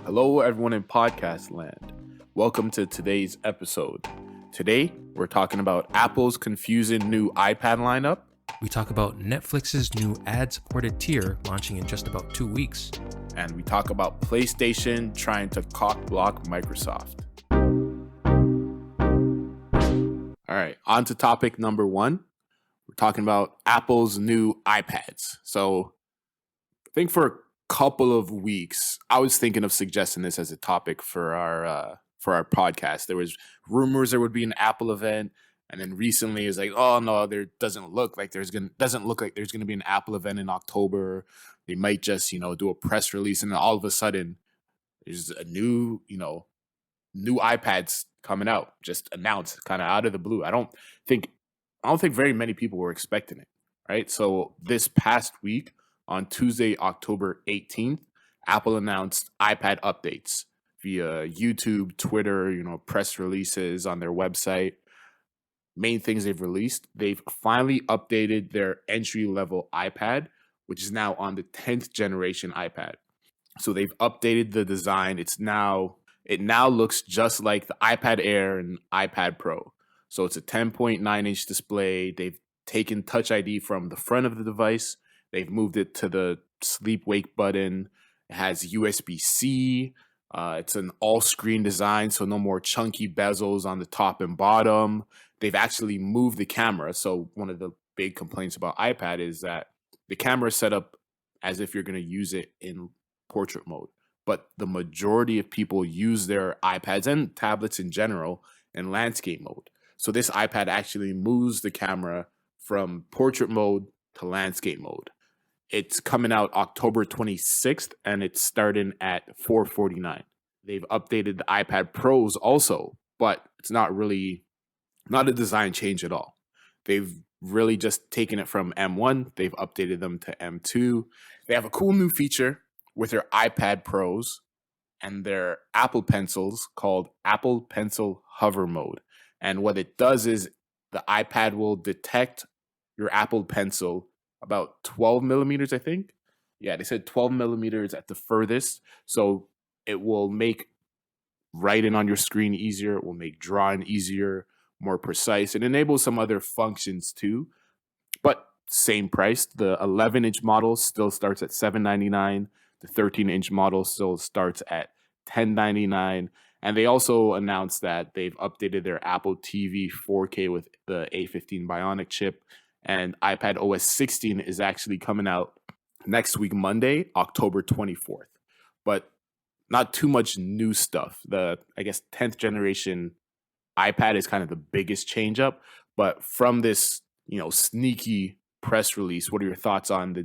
Hello, everyone in podcast land. Welcome to today's episode. Today, we're talking about Apple's confusing new iPad lineup. We talk about Netflix's new ad-supported tier launching in just about 2 weeks. And we talk about PlayStation trying to cock-block Microsoft. All right, on to topic number one. We're talking about Apple's new iPads. So I think for a couple of weeks, I was thinking of suggesting this as a topic for our podcast. There was rumors there would be an Apple event, and then recently it's like, oh no, there doesn't look like there's gonna be an Apple event in October. They might just do a press release, and then all of a sudden there's a new iPads coming out, just announced kind of out of the blue. I don't think very many people were expecting it, right? So this past week, on Tuesday, October 18th, Apple announced iPad updates via YouTube, Twitter, press releases on their website. Main things they've released, they've finally updated their entry-level iPad, which is now on the 10th generation iPad. So they've updated the design. It now looks just like the iPad Air and iPad Pro. So it's a 10.9-inch display. They've taken Touch ID from the front of the device. They've moved it to the sleep-wake button. It has USB-C. It's an all-screen design, so no more chunky bezels on the top and bottom. They've actually moved the camera. So one of the big complaints about iPad is that the camera is set up as if you're going to use it in portrait mode. But the majority of people use their iPads and tablets in general in landscape mode. So this iPad actually moves the camera from portrait mode to landscape mode. It's coming out October 26th, and it's starting at $449. They've updated the iPad Pros also, but it's not a design change at all. They've really just taken it from M1. They've updated them to M2. They have a cool new feature with their iPad Pros and their Apple Pencils called Apple Pencil Hover Mode. And what it does is the iPad will detect your Apple Pencil about 12 millimeters, I think. Yeah, they said 12 millimeters at the furthest. So it will make writing on your screen easier. It will make drawing easier, more precise. It enables some other functions too, but same price. The 11-inch model still starts at $799. The 13-inch model still starts at $1099. And they also announced that they've updated their Apple TV 4K with the A15 Bionic chip. And iPad OS 16 is actually coming out next week, Monday, October 24th. But not too much new stuff. The, 10th generation iPad is kind of the biggest change up. But from this, sneaky press release, what are your thoughts on the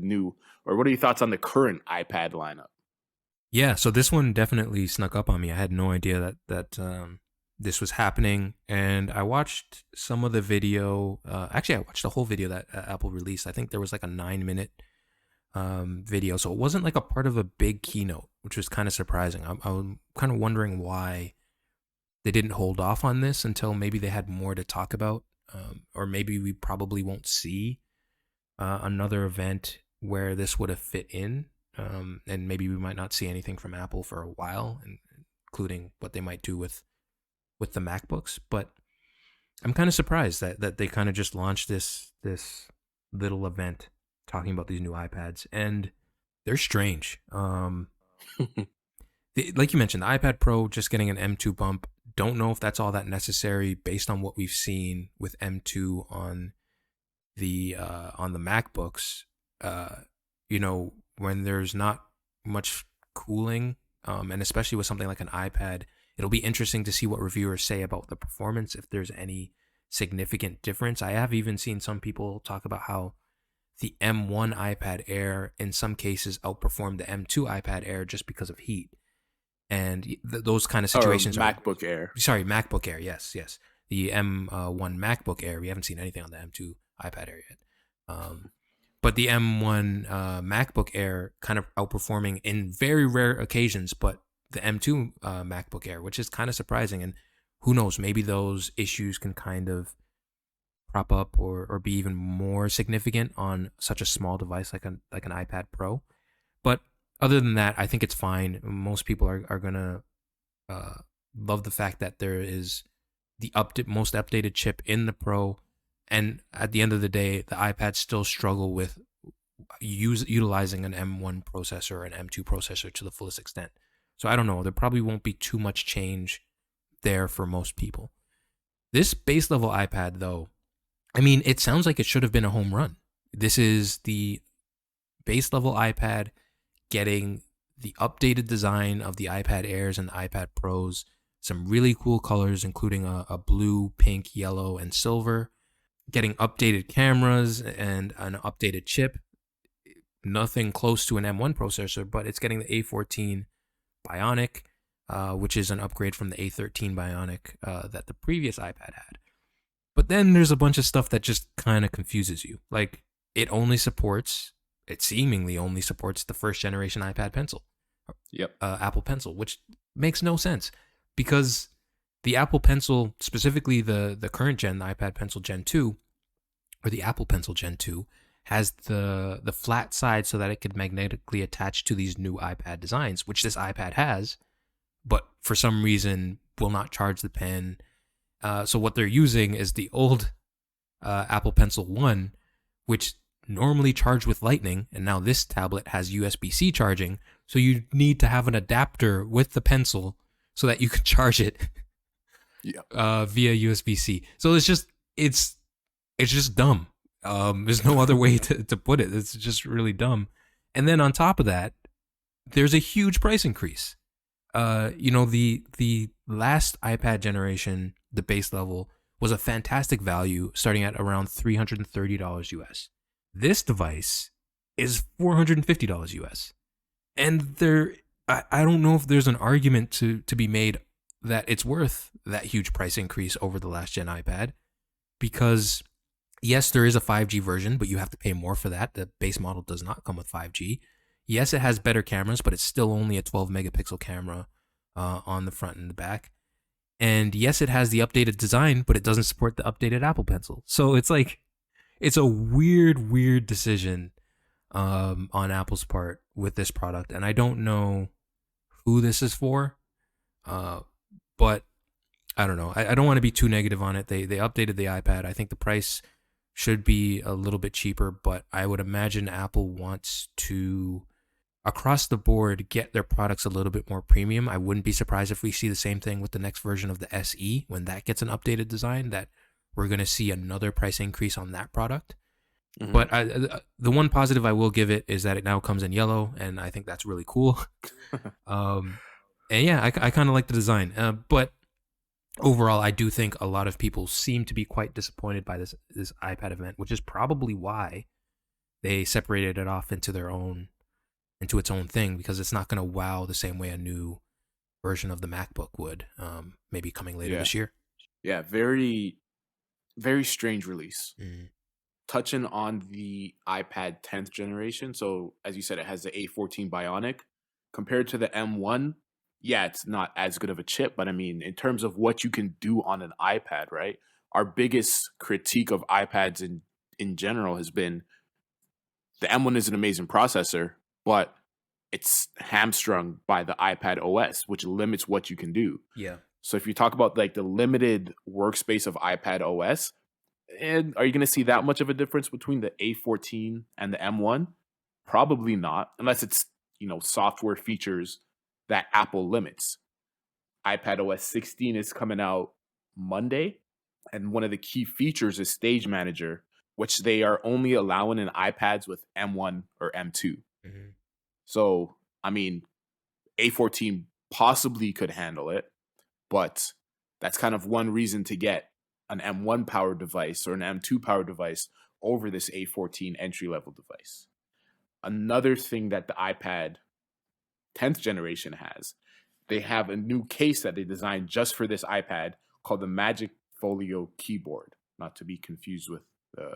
current iPad lineup? Yeah, so this one definitely snuck up on me. I had no idea that this was happening, and I watched some of the video. Actually, I watched the whole video that Apple released. I think there was like a 9-minute video, so it wasn't like a part of a big keynote, which was kind of surprising. I'm kind of wondering why they didn't hold off on this until maybe they had more to talk about, or maybe we probably won't see another event where this would have fit in, and maybe we might not see anything from Apple for a while, including what they might do with the MacBooks. But I'm kind of surprised that they kind of just launched this little event talking about these new iPads, and they're strange. Like you mentioned, the iPad Pro just getting an M2 bump. Don't know if that's all that necessary based on what we've seen with M2 on the MacBooks. When there's not much cooling, and especially with something like an iPad, it'll be interesting to see what reviewers say about the performance, if there's any significant difference. I have even seen some people talk about how the M1 iPad Air in some cases outperformed the M2 iPad Air just because of heat. And those kind of situations MacBook Air. Sorry, MacBook Air, yes. The M1 MacBook Air, we haven't seen anything on the M2 iPad Air yet. But the M1 MacBook Air kind of outperforming in very rare occasions, but the M2 MacBook Air, which is kind of surprising. And who knows, maybe those issues can kind of prop up or be even more significant on such a small device like an iPad Pro. But other than that, I think it's fine. Most people are gonna love the fact that there is the most updated chip in the Pro, and at the end of the day, the iPads still struggle with utilizing an M1 processor or an M2 processor to the fullest extent. So I don't know. There probably won't be too much change there for most people. This base level iPad, though, I mean, it sounds like it should have been a home run. This is the base level iPad getting the updated design of the iPad Airs and the iPad Pros, some really cool colors, including a blue, pink, yellow, and silver, getting updated cameras and an updated chip. Nothing close to an M1 processor, but it's getting the A14 Bionic, which is an upgrade from the A13 Bionic that the previous iPad had. But then there's a bunch of stuff that just kind of confuses you. Like, it seemingly only supports the first generation iPad Pencil. Yep. Apple Pencil, which makes no sense because the Apple Pencil, specifically the current gen, the iPad Pencil Gen 2, or the Apple Pencil Gen 2, has the flat side so that it could magnetically attach to these new iPad designs, which this iPad has, but for some reason will not charge the pen. So what they're using is the old Apple Pencil 1, which normally charged with Lightning, and now this tablet has USB-C charging, so you need to have an adapter with the pencil so that you can charge it via USB-C. So it's just dumb. There's no other way to put it. It's just really dumb. And then on top of that, there's a huge price increase. The last iPad generation, the base level, was a fantastic value, starting at around $330 US. This device is $450 US. And I don't know if there's an argument to be made that it's worth that huge price increase over the last gen iPad, because yes, there is a 5G version, but you have to pay more for that. The base model does not come with 5G. Yes, it has better cameras, but it's still only a 12 megapixel camera on the front and the back. And yes, it has the updated design, but it doesn't support the updated Apple Pencil. So it's like, it's a weird decision on Apple's part with this product. And I don't know who this is for, but I don't know. I don't want to be too negative on it. They updated the iPad. I think the price should be a little bit cheaper, but I would imagine Apple wants to, across the board, get their products a little bit more premium. I wouldn't be surprised if we see the same thing with the next version of the SE when that gets an updated design, that we're going to see another price increase on that product. Mm-hmm. But the one positive I will give it is that it now comes in yellow, and I think that's really cool. And yeah, I kind of like the design. But overall, I do think a lot of people seem to be quite disappointed by this iPad event, which is probably why they separated it off into its own thing, because it's not going to wow the same way a new version of the MacBook would, maybe coming later this year. Yeah, very, very strange release. Mm. Touching on the iPad 10th generation, so as you said, it has the A14 Bionic. Compared to the M1, yeah, it's not as good of a chip, but I mean, in terms of what you can do on an iPad, right? Our biggest critique of iPads in general has been the M1 is an amazing processor, but it's hamstrung by the iPad OS, which limits what you can do. Yeah. So if you talk about like the limited workspace of iPad OS, and are you going to see that much of a difference between the A14 and the M1? Probably not, unless it's, software features that Apple limits. iPad OS 16 is coming out Monday, and one of the key features is Stage Manager, which they are only allowing in iPads with M1 or M2. Mm-hmm. So, I mean, A14 possibly could handle it, but that's kind of one reason to get an M1 powered device or an M2 powered device over this A14 entry level device. Another thing that the iPad 10th generation has, they have a new case that they designed just for this iPad called the Magic Folio keyboard, not to be confused with the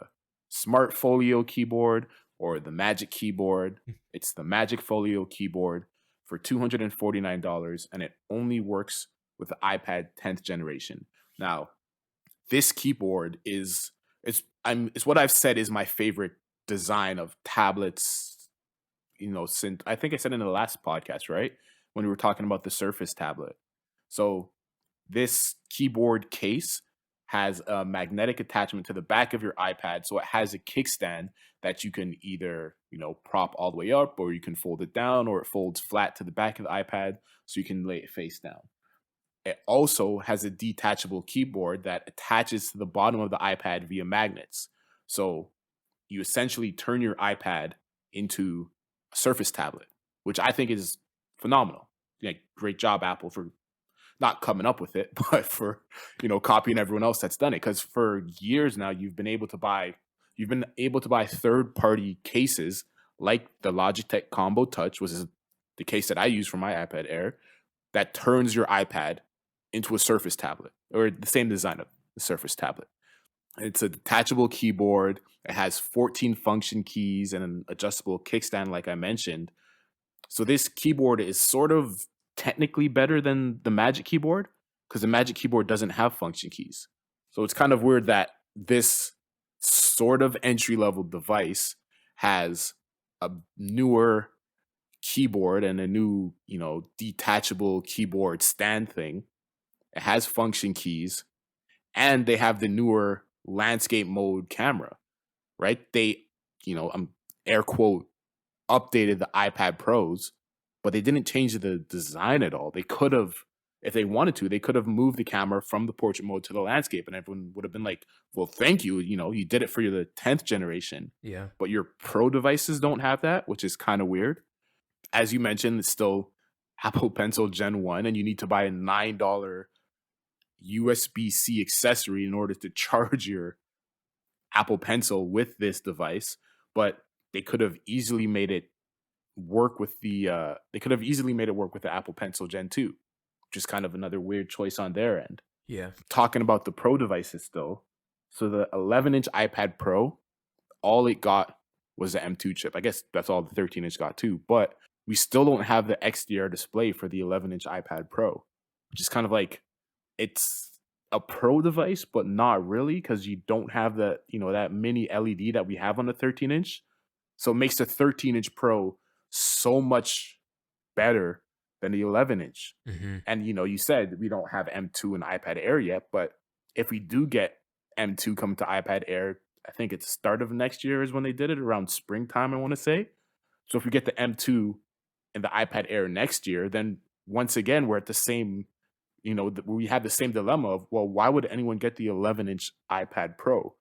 Smart Folio keyboard or the Magic keyboard. It's the Magic Folio keyboard for $249, and it only works with the iPad 10th generation. Now, this keyboard is what I've said is my favorite design of tablets, since I think I said in the last podcast, right? When we were talking about the Surface tablet. So this keyboard case has a magnetic attachment to the back of your iPad. So it has a kickstand that you can either, prop all the way up, or you can fold it down, or it folds flat to the back of the iPad so you can lay it face down. It also has a detachable keyboard that attaches to the bottom of the iPad via magnets. So you essentially turn your iPad into a Surface tablet, which I think is phenomenal. Yeah, great job, Apple, for not coming up with it, but for copying everyone else that's done it. Because for years now, you've been able to buy third party cases like the Logitech Combo Touch, which is the case that I use for my iPad Air, that turns your iPad into a Surface tablet, or the same design of the Surface tablet. It's a detachable keyboard. It has 14 function keys and an adjustable kickstand, like I mentioned. So this keyboard is sort of technically better than the Magic Keyboard, because the Magic Keyboard doesn't have function keys. So it's kind of weird that this sort of entry level device has a newer keyboard and a new, detachable keyboard stand thing. It has function keys, and they have the newer landscape mode camera, right? They, I'm air quote, updated the iPad Pros, but they didn't change the design at all. They could have, if they wanted to, they could have moved the camera from the portrait mode to the landscape, and everyone would have been like, well, thank you. You did it for the 10th generation. Yeah. But your Pro devices don't have that, which is kind of weird. As you mentioned, it's still Apple Pencil Gen 1, and you need to buy a $9 USB-C accessory in order to charge your Apple Pencil with this device. But they could have easily made it work with the Apple Pencil Gen 2, which is kind of another weird choice on their end. Yeah. Talking about the Pro devices still. So the 11-inch iPad Pro, all it got was the M2 chip. I guess that's all the 13-inch got too, but we still don't have the XDR display for the 11-inch iPad Pro, which is kind of like, it's a Pro device, but not really, because you don't have the, that mini LED that we have on the 13-inch. So it makes the 13-inch Pro so much better than the 11-inch. Mm-hmm. And, you said we don't have M2 and iPad Air yet, but if we do get M2 coming to iPad Air, I think it's the start of next year is when they did it, around springtime, I want to say. So if we get the M2 and the iPad Air next year, then once again, we're at the same, we have the same dilemma of, well, why would anyone get the 11-inch iPad Pro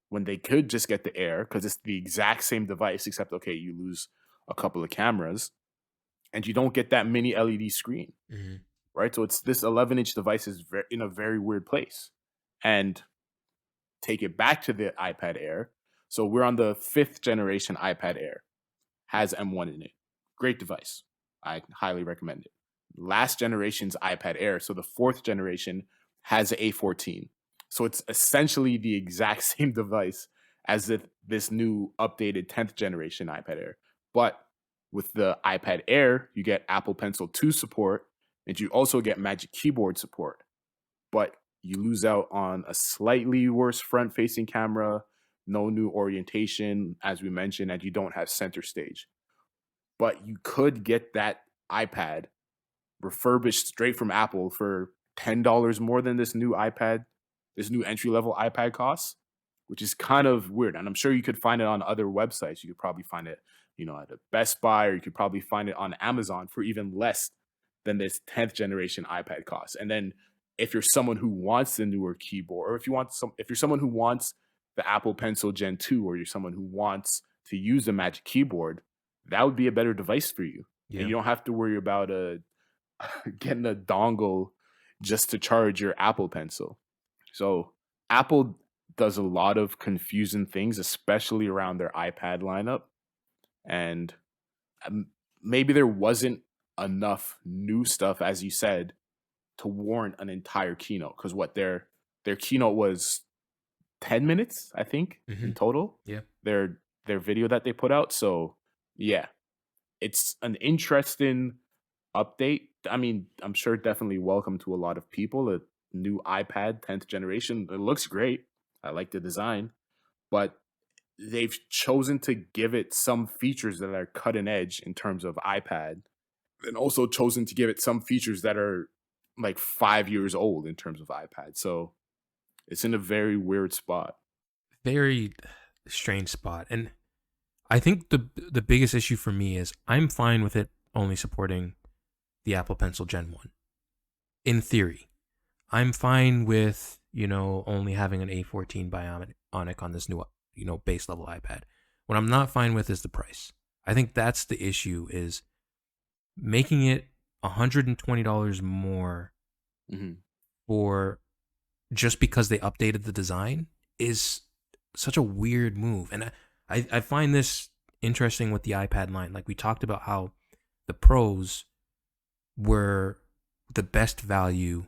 when they could just get the Air, because it's the exact same device, except, okay, you lose a couple of cameras and you don't get that mini LED screen, Mm-hmm. right? So it's this 11-inch device is in a very weird place. And take it back to the iPad Air. So we're on the 5th generation iPad Air, has M1 in it. Great device. I highly recommend it. Last generation's iPad Air, so the 4th generation, has the A14. So it's essentially the exact same device as this new updated 10th generation iPad Air. But with the iPad Air, you get Apple Pencil 2 support, and you also get Magic Keyboard support. But you lose out on a slightly worse front-facing camera, no new orientation, as we mentioned, and you don't have center stage. But you could get that iPad refurbished straight from Apple for $10 more than this new entry-level iPad costs, which is kind of weird. And I'm sure you could find it on other websites. You could probably find it, at a Best Buy, or you could probably find it on Amazon for even less than this 10th generation iPad costs. And then if you're someone who wants the newer keyboard, or if you're someone who wants the Apple Pencil Gen 2, or you're someone who wants to use the Magic Keyboard, that would be a better device for you. Yeah. And you don't have to worry about getting a dongle just to charge your Apple Pencil. So Apple does a lot of confusing things, especially around their iPad lineup. And maybe there wasn't enough new stuff, as you said, to warrant an entire keynote. Because their keynote was 10 minutes, I think, in total. Yeah. Their video that they put out. So yeah, it's an interesting update. I mean, I'm sure definitely welcome to a lot of people. A new iPad 10th generation. It looks great. I like the design, but they've chosen to give it some features that are cutting edge in terms of iPad, and also chosen to give it some features that are like 5 years old in terms of iPad. So it's in a very weird spot. Very strange spot. And I think the biggest issue for me is I'm fine with it only supporting the Apple Pencil Gen 1. In theory, I'm fine with, only having an A14 Bionic on this new, base level iPad. What I'm not fine with is the price. I think that's the issue, is making it $120 more Mhm. for just because they updated the design is such a weird move. And I find this interesting with the iPad line. Like, we talked about how the Pros were the best value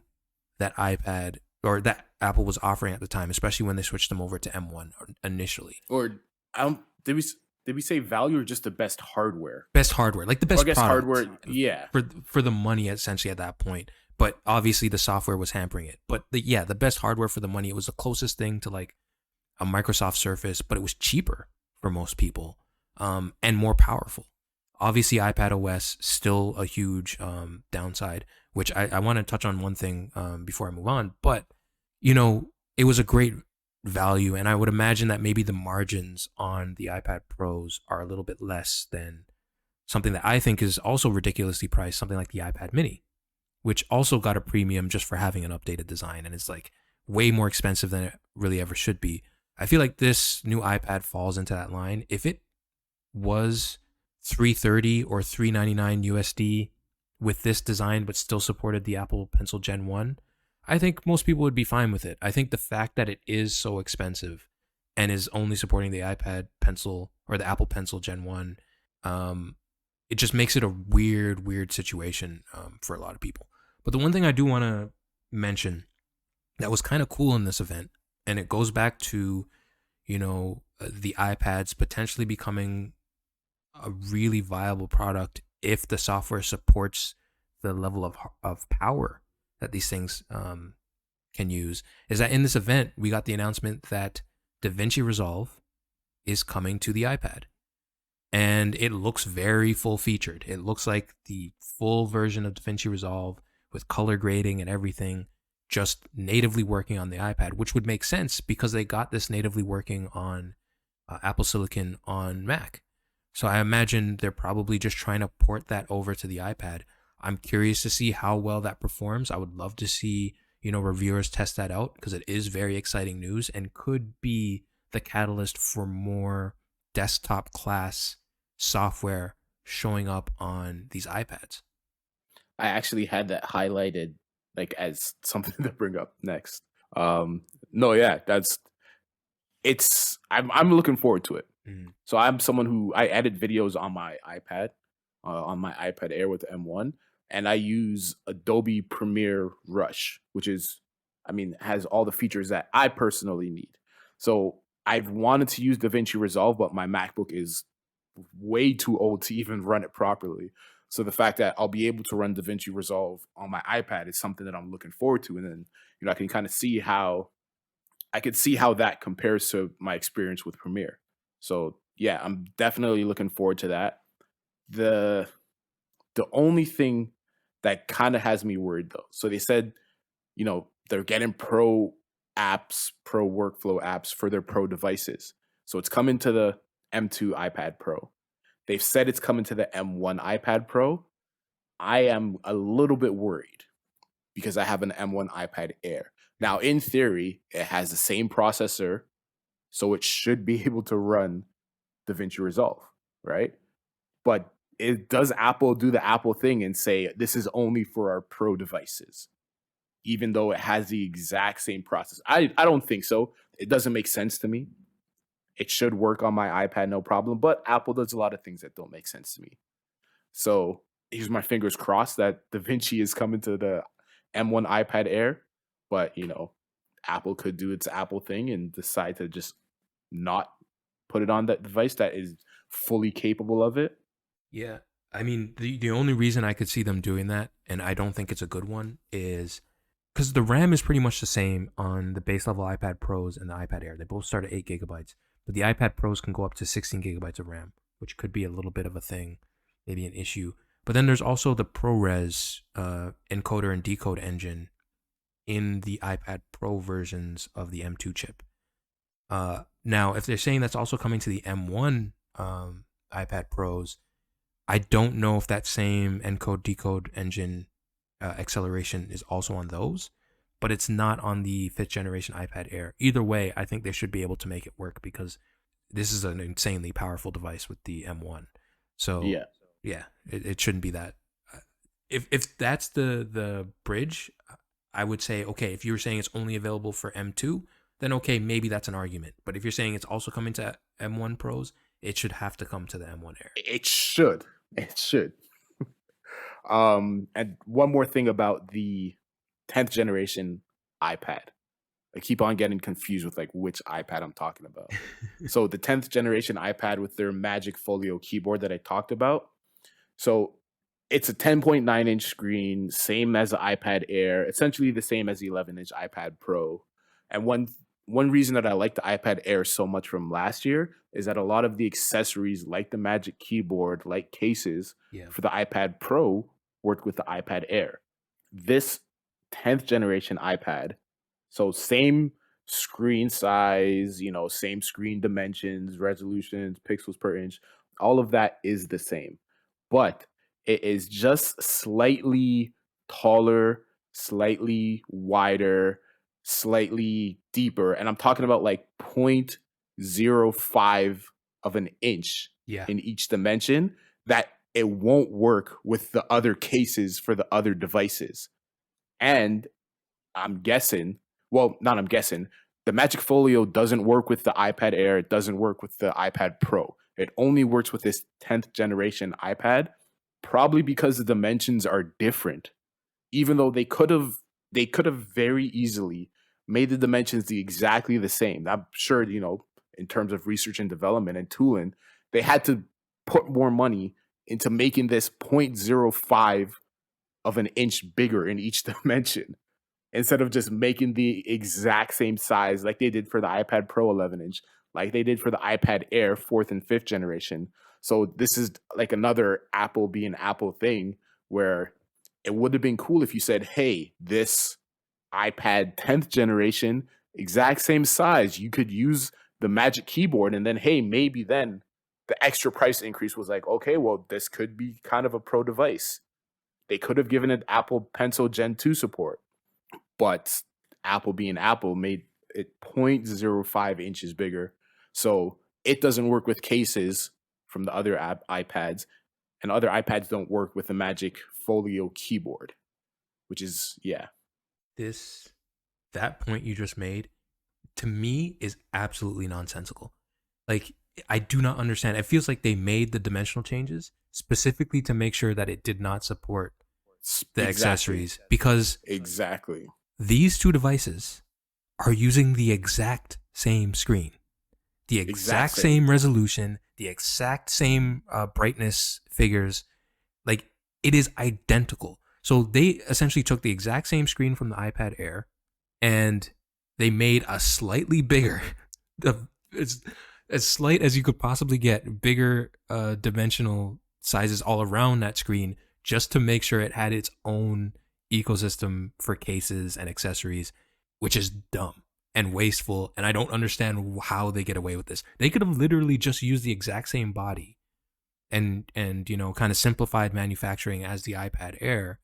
that iPad or that Apple was offering at the time, especially when they switched them over to M1 initially. Or I don't did we say value or just the best hardware? Best hardware, like the Or I best guess product hardware, yeah. for the money essentially at that point. But obviously the software was hampering it. But the best hardware for the money. It was the closest thing to like a Microsoft Surface, but it was cheaper for most people, and more powerful. Obviously, iPad OS still a huge downside, which I want to touch on one thing before I move on. But it was a great value, and I would imagine that maybe the margins on the iPad Pros are a little bit less than something that I think is also ridiculously priced, something like the iPad Mini, which also got a premium just for having an updated design, and it's like way more expensive than it really ever should be. I feel like this new iPad falls into that line. If it was $330 or $399 USD with this design, but still supported the Apple Pencil Gen 1, I think most people would be fine with it. I think the fact that it is so expensive and is only supporting the iPad Pencil or the Apple Pencil Gen 1, it just makes it a weird situation for a lot of people. But the one thing I do want to mention that was kind of cool in this event, and it goes back to, the iPads potentially becoming a really viable product if the software supports the level of power that these things can use, is that in this event, we got the announcement that DaVinci Resolve is coming to the iPad. And it looks very full featured. It looks like the full version of DaVinci Resolve with color grading and everything, just natively working on the iPad, which would make sense because they got this natively working on Apple Silicon on Mac. So I imagine they're probably just trying to port that over to the iPad. I'm curious to see how well that performs. I would love to see, reviewers test that out, because it is very exciting news and could be the catalyst for more desktop class software showing up on these iPads. I actually had that highlighted like as something to bring up next. No, yeah, I'm looking forward to it. So I'm someone who I edit videos on my iPad, on my iPad Air with the M1, and I use Adobe Premiere Rush, which has all the features that I personally need. So I've wanted to use DaVinci Resolve, but my MacBook is way too old to even run it properly. So the fact that I'll be able to run DaVinci Resolve on my iPad is something that I'm looking forward to. And then, I can kind of see how that compares to my experience with Premiere. So yeah, I'm definitely looking forward to that. The only thing that kind of has me worried though, so they said, they're getting pro workflow apps for their pro devices. So it's coming to the M2 iPad Pro. They've said it's coming to the M1 iPad Pro. I am a little bit worried because I have an M1 iPad Air. Now, in theory, it has the same processor, so it should be able to run DaVinci Resolve, right? But does Apple do the Apple thing and say this is only for our pro devices, even though it has the exact same process? I don't think so. It doesn't make sense to me. It should work on my iPad, no problem. But Apple does a lot of things that don't make sense to me. So here's my fingers crossed that DaVinci is coming to the M1 iPad Air. But, Apple could do its Apple thing and decide to just not put it on that device that is fully capable of it. Yeah. I mean, the only reason I could see them doing that, and I don't think it's a good one, is because the RAM is pretty much the same on the base level iPad Pros and the iPad Air. They both start at 8 gigabytes. but the iPad Pros can go up to 16 gigabytes of RAM, which could be a little bit of a thing, maybe an issue. But then there's also the ProRes encoder and decode engine in the iPad Pro versions of the M2 chip. Now, if they're saying that's also coming to the M1 iPad Pros, I don't know if that same encode decode engine acceleration is also on those, but it's not on the 5th generation iPad Air. Either way, I think they should be able to make it work because this is an insanely powerful device with the M1. So yeah, it shouldn't be that. If that's the bridge, I would say, okay, if you were saying it's only available for M2, then okay, maybe that's an argument. But if you're saying it's also coming to M1 Pros, it should have to come to the M1 Air. It should. And one more thing about the 10th generation iPad. I keep on getting confused with like which iPad I'm talking about. So the 10th generation iPad with their Magic Folio keyboard that I talked about. So it's a 10.9 inch screen, same as the iPad Air, essentially the same as the 11-inch iPad Pro. And one reason that I like the iPad Air so much from last year is that a lot of the accessories like the Magic Keyboard, like cases for the iPad Pro worked with the iPad Air. This 10th generation iPad, so same screen size, same screen dimensions, resolutions, pixels per inch, all of that is the same. But it is just slightly taller, slightly wider, slightly deeper. And I'm talking about like 0.05 of an inch in each dimension, that it won't work with the other cases for the other devices. And the Magic Folio doesn't work with the iPad Air. It doesn't work with the iPad Pro. It only works with this 10th generation iPad, probably because the dimensions are different. Even though they could have very easily made the dimensions exactly the same. I'm sure, in terms of research and development and tooling, they had to put more money into making this 0.05 of an inch bigger in each dimension, instead of just making the exact same size like they did for the iPad Pro 11-inch, like they did for the iPad Air 4th and 5th generation. So this is like another Apple being Apple thing, where it would have been cool if you said, hey, this iPad 10th generation, exact same size, you could use the Magic Keyboard, and then, hey, maybe then the extra price increase was like, okay, well, this could be kind of a pro device. They could have given it Apple Pencil Gen 2 support, but Apple being Apple made it 0.05 inches bigger. So it doesn't work with cases from the other iPads, and other iPads don't work with the Magic Folio keyboard, which is, that point you just made, to me, is absolutely nonsensical. Like, I do not understand. It feels like they made the dimensional changes specifically to make sure that it did not support the accessories, because these two devices are using the exact same screen, the exact same resolution, the exact same brightness figures. Like, it is identical. So they essentially took the exact same screen from the iPad Air and they made a slightly bigger, it's as slight as you could possibly get, bigger dimensional sizes all around that screen, just to make sure it had its own ecosystem for cases and accessories, which is dumb and wasteful. And I don't understand how they get away with this. They could have literally just used the exact same body and kind of simplified manufacturing as the iPad Air,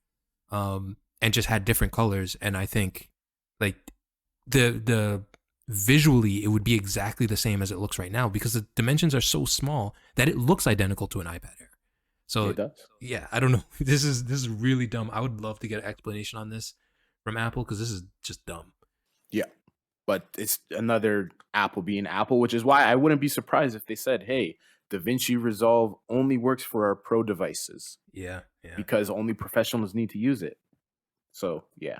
and just had different colors. And I think like the visually it would be exactly the same as it looks right now, because the dimensions are so small that it looks identical to an iPad Air. So it does. Yeah, I don't know. This is really dumb. I would love to get an explanation on this from Apple, because this is just dumb. Yeah, but it's another Apple being Apple, which is why I wouldn't be surprised if they said, hey, DaVinci Resolve only works for our pro devices. Yeah. Because only professionals need to use it. So, yeah.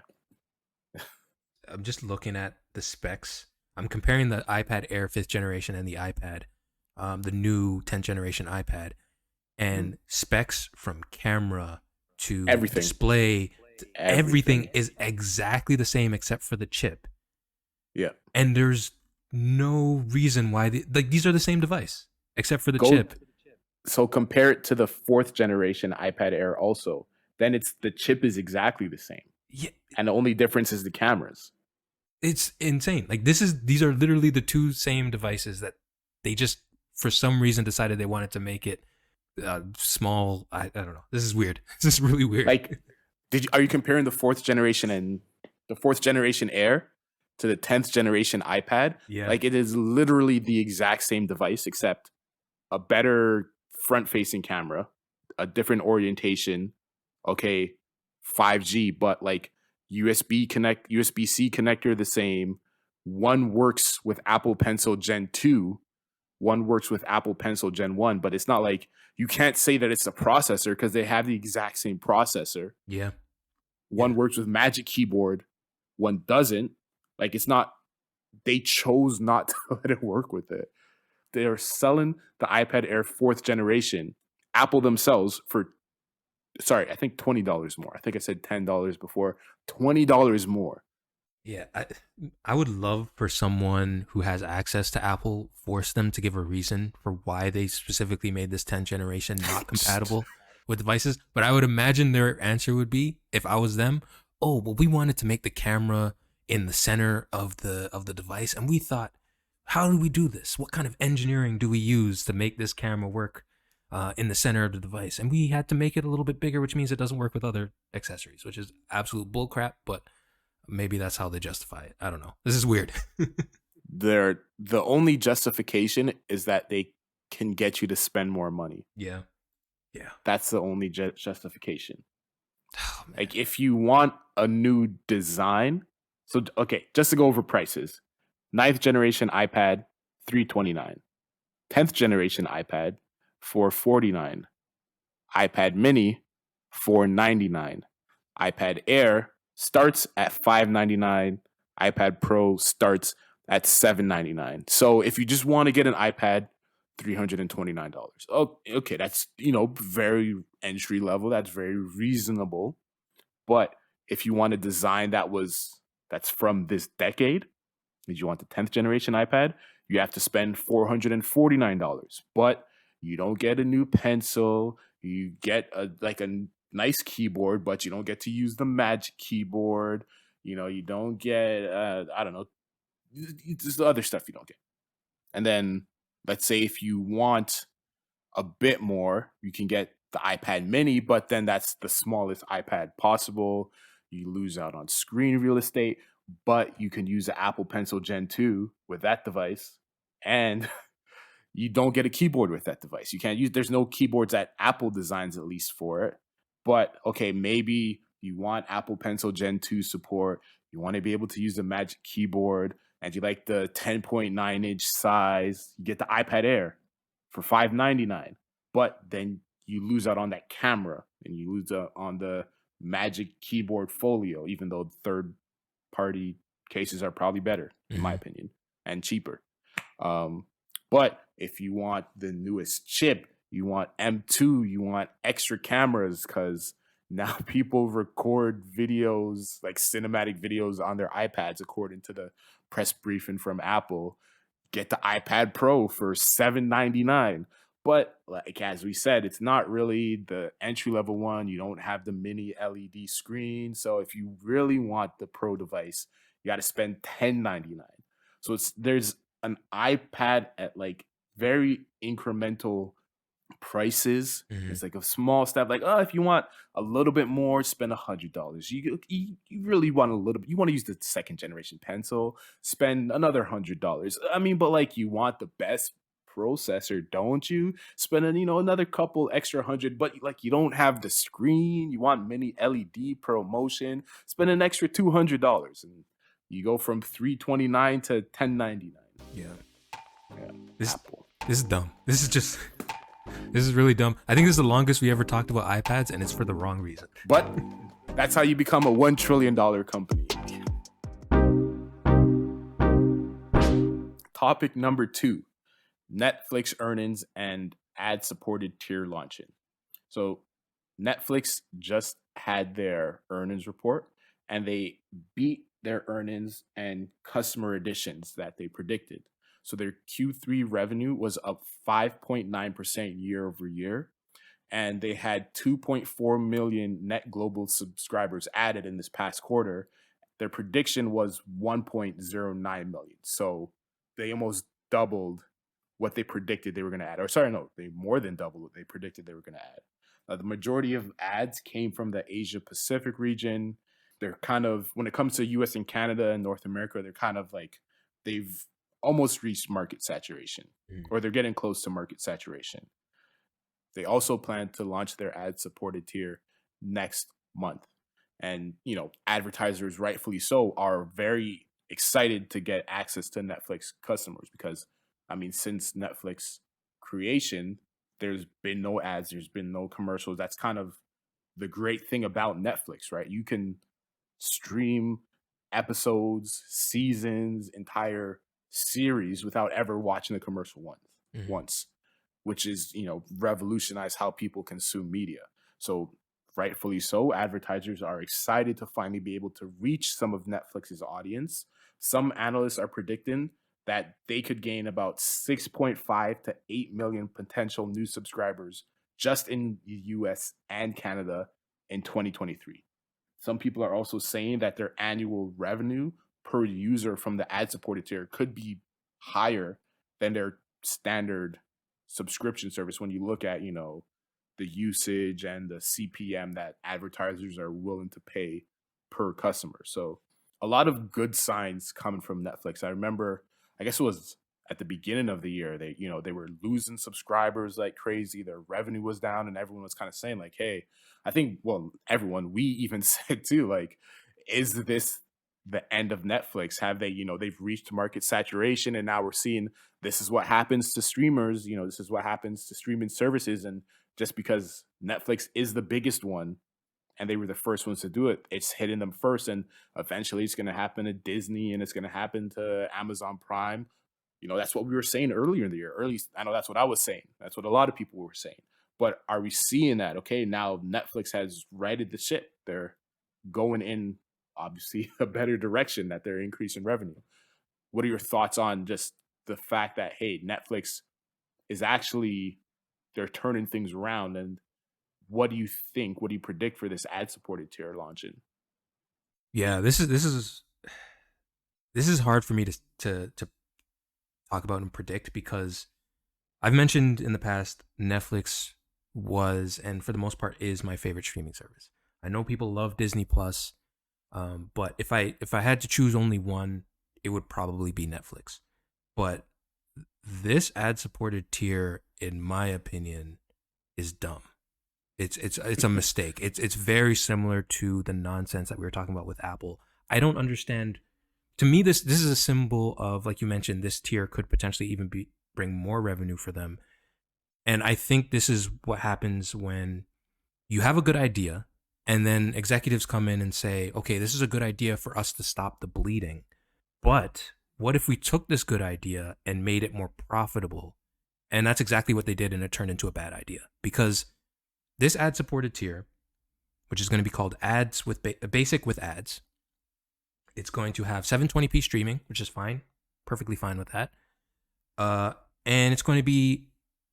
I'm just looking at the specs. I'm comparing the iPad Air 5th generation and the iPad, the new 10th generation iPad, and specs from camera to everything. Display, everything is exactly the same except for the chip. Yeah. And there's no reason why these are the same device except for the Go chip. so compare it to the 4th generation iPad Air also. Then the chip is exactly the same. Yeah, And the only difference is the cameras. it's insane. Like these are literally the two same devices that they just for some reason decided they wanted to make it small. I don't know. This is weird. This is really weird. Like, are you comparing the 4th generation and the 4th generation Air to the 10th generation iPad? Yeah. Like, it is literally the exact same device, except a better front-facing camera, a different orientation. Okay, 5G, but like USB-C connector the same. One works with Apple Pencil Gen 2. One works with Apple Pencil Gen 1, but it's not like you can't say that it's a processor because they have the exact same processor. Yeah. One works with Magic Keyboard, one doesn't. Like, it's not, they chose not to let it work with it. They are selling the iPad Air 4th generation, Apple themselves, for, sorry, I think $20 more. I think I said $10 before. $20 more. Yeah, I would love for someone who has access to Apple force them to give a reason for why they specifically made this 10th generation not compatible with devices. But I would imagine their answer would be, if I was them, oh, well, we wanted to make the camera in the center of the device, and we thought, how do we do this? What kind of engineering do we use to make this camera work in the center of the device? And we had to make it a little bit bigger, which means it doesn't work with other accessories, which is absolute bullcrap, but maybe that's how they justify it. I don't know. This is weird. The only justification is that they can get you to spend more money. Yeah. That's the only justification. Oh, like, if you want a new design, so okay, just to go over prices: 9th generation iPad, $329; 10th generation iPad, $449; iPad Mini, $499; iPad Air starts at $599; iPad Pro starts at $799. So if you just want to get an iPad, $329. Oh, okay, that's, very entry level. That's very reasonable. But if you want a design that's from this decade, if you want the 10th generation iPad, you have to spend $449. But you don't get a new pencil. You get a nice keyboard, but you don't get to use the Magic Keyboard. You don't get, I don't know, just the other stuff you don't get. And then let's say if you want a bit more, you can get the iPad Mini, but then that's the smallest iPad possible. You lose out on screen real estate, but you can use the Apple Pencil Gen 2 with that device, and you don't get a keyboard with that device. You can't use, there's no keyboards that Apple designs at least for it. But okay, maybe you want Apple Pencil Gen 2 support. You want to be able to use the Magic Keyboard, and you like the 10.9 inch size. You get the iPad Air for $599. But then you lose out on that camera, and you lose out on the Magic Keyboard Folio, even though third party cases are probably better, in my opinion, and cheaper. But if you want the newest chip, you want M2, you want extra cameras, because now people record videos, like cinematic videos, on their iPads, according to the press briefing from Apple. Get the iPad Pro for $799. But like, as we said, it's not really the entry level one. You don't have the mini LED screen. So if you really want the Pro device, you got to spend $1099. So there's an iPad at like very incremental prices. It's like a small step, like, oh, if you want a little bit more, spend $100. You really want a little bit, you want to use the 2nd generation pencil, spend another $100. I mean, but like, you want the best processor, don't you? Spend another couple extra $100, but like, you don't have the screen, you want mini LED promotion, spend an extra $200, and you go from $329 to $1099. Yeah. Apple. This is dumb. This is really dumb. I think this is the longest we ever talked about iPads, and it's for the wrong reason. But that's how you become a $1 trillion company. Topic number 2, Netflix earnings and ad-supported tier launching. So Netflix just had their earnings report, and they beat their earnings and customer additions that they predicted. So their Q3 revenue was up 5.9% year over year, and they had 2.4 million net global subscribers added in this past quarter. Their prediction was 1.09 million. So they almost doubled what they predicted they were going to add. Or sorry, no, they more than doubled what they predicted they were going to add. The majority of ads came from the Asia Pacific region. They're kind of, when it comes to US and Canada and North America, they're kind of like, they've almost reached market saturation, or they're getting close to market saturation. They also plan to launch their ad supported tier next month. And, advertisers, rightfully so, are very excited to get access to Netflix customers because, since Netflix creation, there's been no ads, there's been no commercials. That's kind of the great thing about Netflix, right? You can stream episodes, seasons, entire series without ever watching the commercial once, which is, revolutionized how people consume media. So rightfully so, advertisers are excited to finally be able to reach some of Netflix's audience. Some analysts are predicting that they could gain about 6.5 to 8 million potential new subscribers just in the US and Canada in 2023. Some people are also saying that their annual revenue per user from the ad-supported tier could be higher than their standard subscription service when you look at, the usage and the CPM that advertisers are willing to pay per customer. So a lot of good signs coming from Netflix. I remember, I guess it was at the beginning of the year, they were losing subscribers like crazy. Their revenue was down, and everyone was kind of saying like, hey, I think, well, everyone, we even said too, like, is this the end of Netflix? Have they, they've reached market saturation, and now we're seeing this is what happens to streamers, this is what happens to streaming services. And just because Netflix is the biggest one and they were the first ones to do it, it's hitting them first. And eventually it's going to happen to Disney, and it's going to happen to Amazon Prime. That's what we were saying earlier in the year. I know that's what I was saying. That's what a lot of people were saying. But are we seeing that? Okay, now Netflix has righted the ship. They're going in, obviously, a better direction, that they're increasing revenue. What are your thoughts on just the fact that, hey, Netflix is actually, they're turning things around? And what do you think? What do you predict for this ad-supported tier launching? Yeah, this is hard for me to talk about and predict, because I've mentioned in the past Netflix was, and for the most part is, my favorite streaming service. I know people love Disney Plus, but if I had to choose only one, it would probably be Netflix. But this ad-supported tier, in my opinion, is dumb. It's a mistake. It's very similar to the nonsense that we were talking about with Apple. I don't understand. To me, this is a symbol of, like you mentioned, this tier could potentially even bring more revenue for them. And I think this is what happens when you have a good idea, and then executives come in and say, okay, this is a good idea for us to stop the bleeding. But what if we took this good idea and made it more profitable? And that's exactly what they did, and it turned into a bad idea. Because this ad-supported tier, which is going to be called Ads with Basic with Ads, it's going to have 720p streaming, which is fine, perfectly fine with that. And it's going to be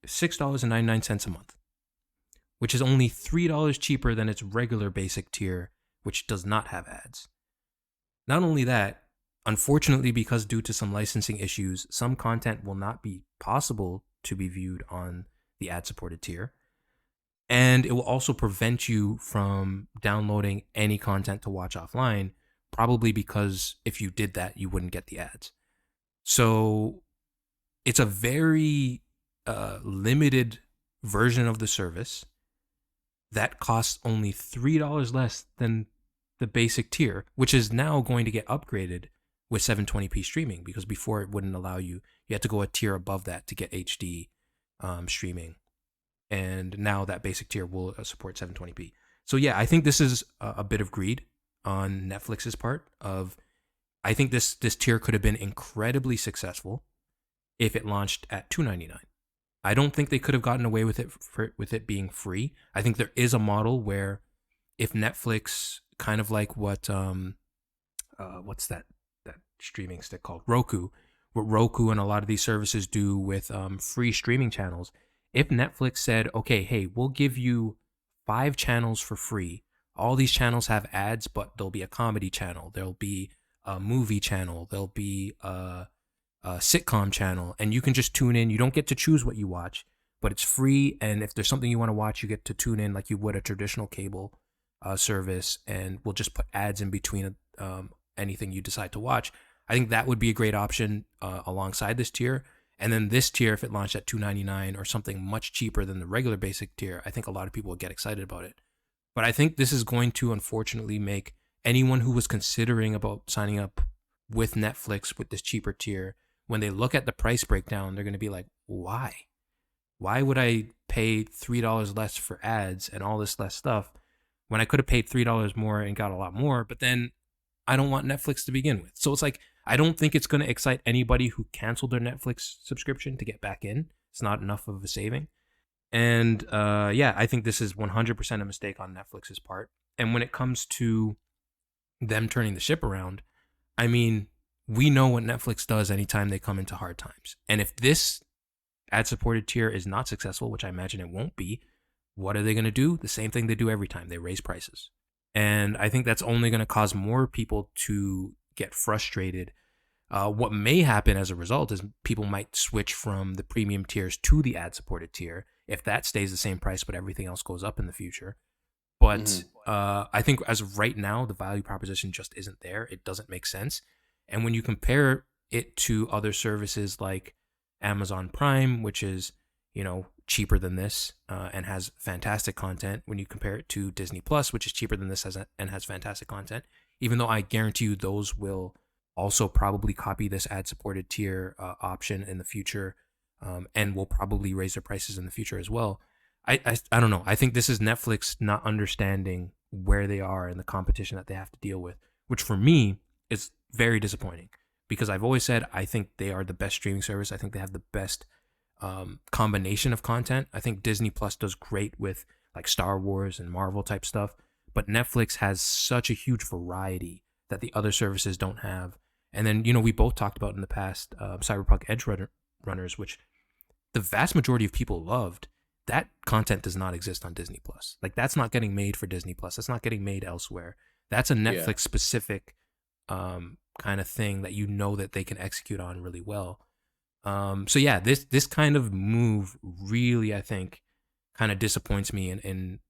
$6.99 a month, which is only $3 cheaper than its regular basic tier, which does not have ads. Not only that, unfortunately, because due to some licensing issues, some content will not be possible to be viewed on the ad-supported tier. And it will also prevent you from downloading any content to watch offline, probably because if you did that, you wouldn't get the ads. So it's a very limited version of the service that costs only $3 less than the basic tier, which is now going to get upgraded with 720p streaming, because before it wouldn't allow you. You had to go a tier above that to get HD streaming. And now that basic tier will support 720p. So yeah, I think this is a bit of greed on Netflix's part. I think this tier could have been incredibly successful if it launched at $2.99. I don't think they could have gotten away with it being free. I think there is a model where if Netflix, kind of like what what's that streaming stick called? Roku. What Roku and a lot of these services do with free streaming channels. If Netflix said, okay, hey, we'll give you 5 channels for free. All these channels have ads, but there'll be a comedy channel, there'll be a movie channel, there'll be a sitcom channel, and you can just tune in. You don't get to choose what you watch, but it's free. And if there's something you want to watch, you get to tune in like you would a traditional cable service, and we'll just put ads in between anything you decide to watch. I think that would be a great option alongside this tier. And then this tier, if it launched at $2.99 or something much cheaper than the regular basic tier, I think a lot of people would get excited about it. But I think this is going to unfortunately make anyone who was considering about signing up with Netflix with this cheaper tier, when they look at the price breakdown, they're going to be like, why? Why would I pay $3 less for ads and all this less stuff when I could have paid $3 more and got a lot more? But then I don't want Netflix to begin with. So it's like, I don't think it's going to excite anybody who canceled their Netflix subscription to get back in. It's not enough of a saving. And yeah, I think this is 100% a mistake on Netflix's part. And when it comes to them turning the ship around, I mean, we know what Netflix does anytime they come into hard times. And if this ad-supported tier is not successful, which I imagine it won't be, what are they going to do? The same thing they do every time. They raise prices. And I think that's only going to cause more people to get frustrated. What may happen as a result is people might switch from the premium tiers to the ad-supported tier if that stays the same price, but everything else goes up in the future. But I think as of right now, the value proposition just isn't there. It doesn't make sense. And when you compare it to other services like Amazon Prime, which is, cheaper than this and has fantastic content, when you compare it to Disney Plus, which is cheaper than this and has fantastic content, even though I guarantee you those will also probably copy this ad-supported tier option in the future, and will probably raise their prices in the future as well. I don't know. I think this is Netflix not understanding where they are and the competition that they have to deal with, which for me is very disappointing, because I've always said I think they are the best streaming service. I think they have the best combination of content. I think Disney Plus does great with like Star Wars and Marvel type stuff, but Netflix has such a huge variety that the other services don't have. And then, we both talked about in the past Cyberpunk Edge Runners, which the vast majority of people loved. That content does not exist on Disney Plus. Like, that's not getting made for Disney Plus. That's not getting made elsewhere. That's a Netflix specific kind of thing that that they can execute on really well. So yeah, this kind of move really, I think, kind of disappoints me in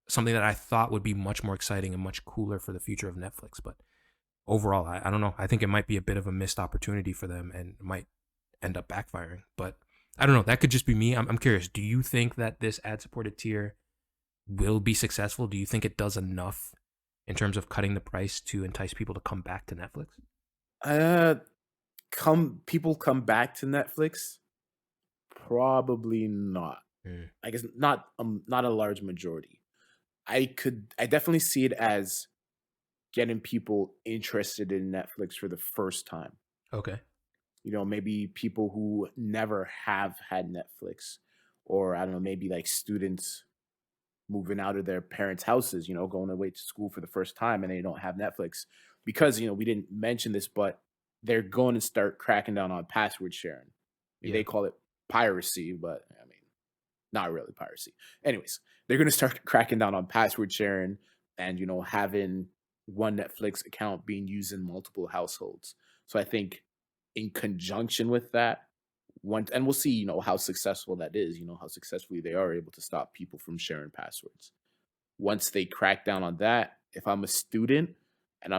something that I thought would be much more exciting and much cooler for the future of Netflix. But overall, I don't know. I think it might be a bit of a missed opportunity for them and might end up backfiring. But I don't know. That could just be me. I'm curious. Do you think that this ad-supported tier will be successful? Do you think it does enough in terms of cutting the price to entice people to come back to Netflix? People come back to Netflix? Probably not. I guess not a large majority. I definitely see it as getting people interested in Netflix for the first time. Okay. Maybe people who never have had Netflix, or I don't know, maybe like students moving out of their parents' houses, going away to school for the first time, and they don't have Netflix because, we didn't mention this, but they're going to start cracking down on password sharing. They call it piracy, but I mean, not really piracy. Anyways, they're going to start cracking down on password sharing and, having one Netflix account being used in multiple households. So I think in conjunction with that, and we'll see, how successful that is, how successfully they are able to stop people from sharing passwords. Once they crack down on that, if I'm a student and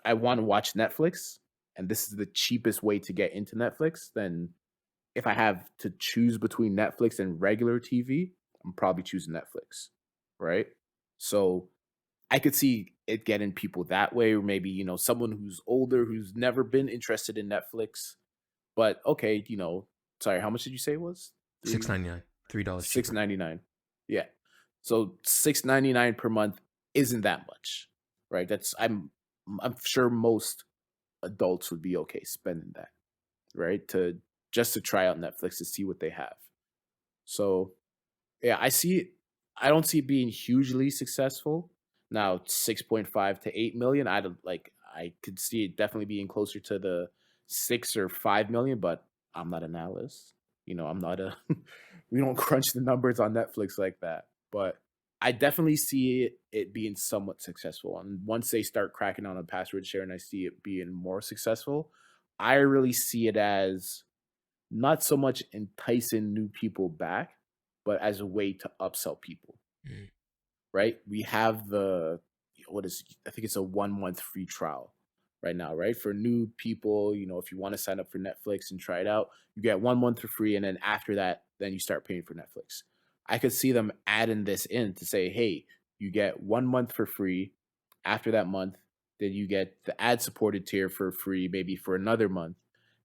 I want to watch Netflix, and this is the cheapest way to get into Netflix, then if I have to choose between Netflix and regular TV, I'm probably choosing Netflix, right? So I could see it getting people that way, or maybe, someone who's older, who's never been interested in Netflix, but okay, sorry, how much did you say it was? $6.99, $3 cheaper. $6.99. Yeah. So $6.99 per month isn't that much, right? I'm sure most adults would be okay spending that, right? Just to try out Netflix to see what they have. So yeah, I don't see it being hugely successful. Now 6.5 to 8 million, I could see it definitely being closer to the 6 or 5 million, but I'm not an analyst. I'm not a we don't crunch the numbers on Netflix like that. But I definitely see it being somewhat successful. And once they start cracking down on password share and I see it being more successful, I really see it as not so much enticing new people back, but as a way to upsell people, Mm. right? We have what is, I think it's a 1 month free trial right now, right? For new people, if you want to sign up for Netflix and try it out, you get 1 month for free. And then after that, then you start paying for Netflix. I could see them adding this in to say, hey, you get 1 month for free. After that month, then you get the ad supported tier for free, maybe for another month.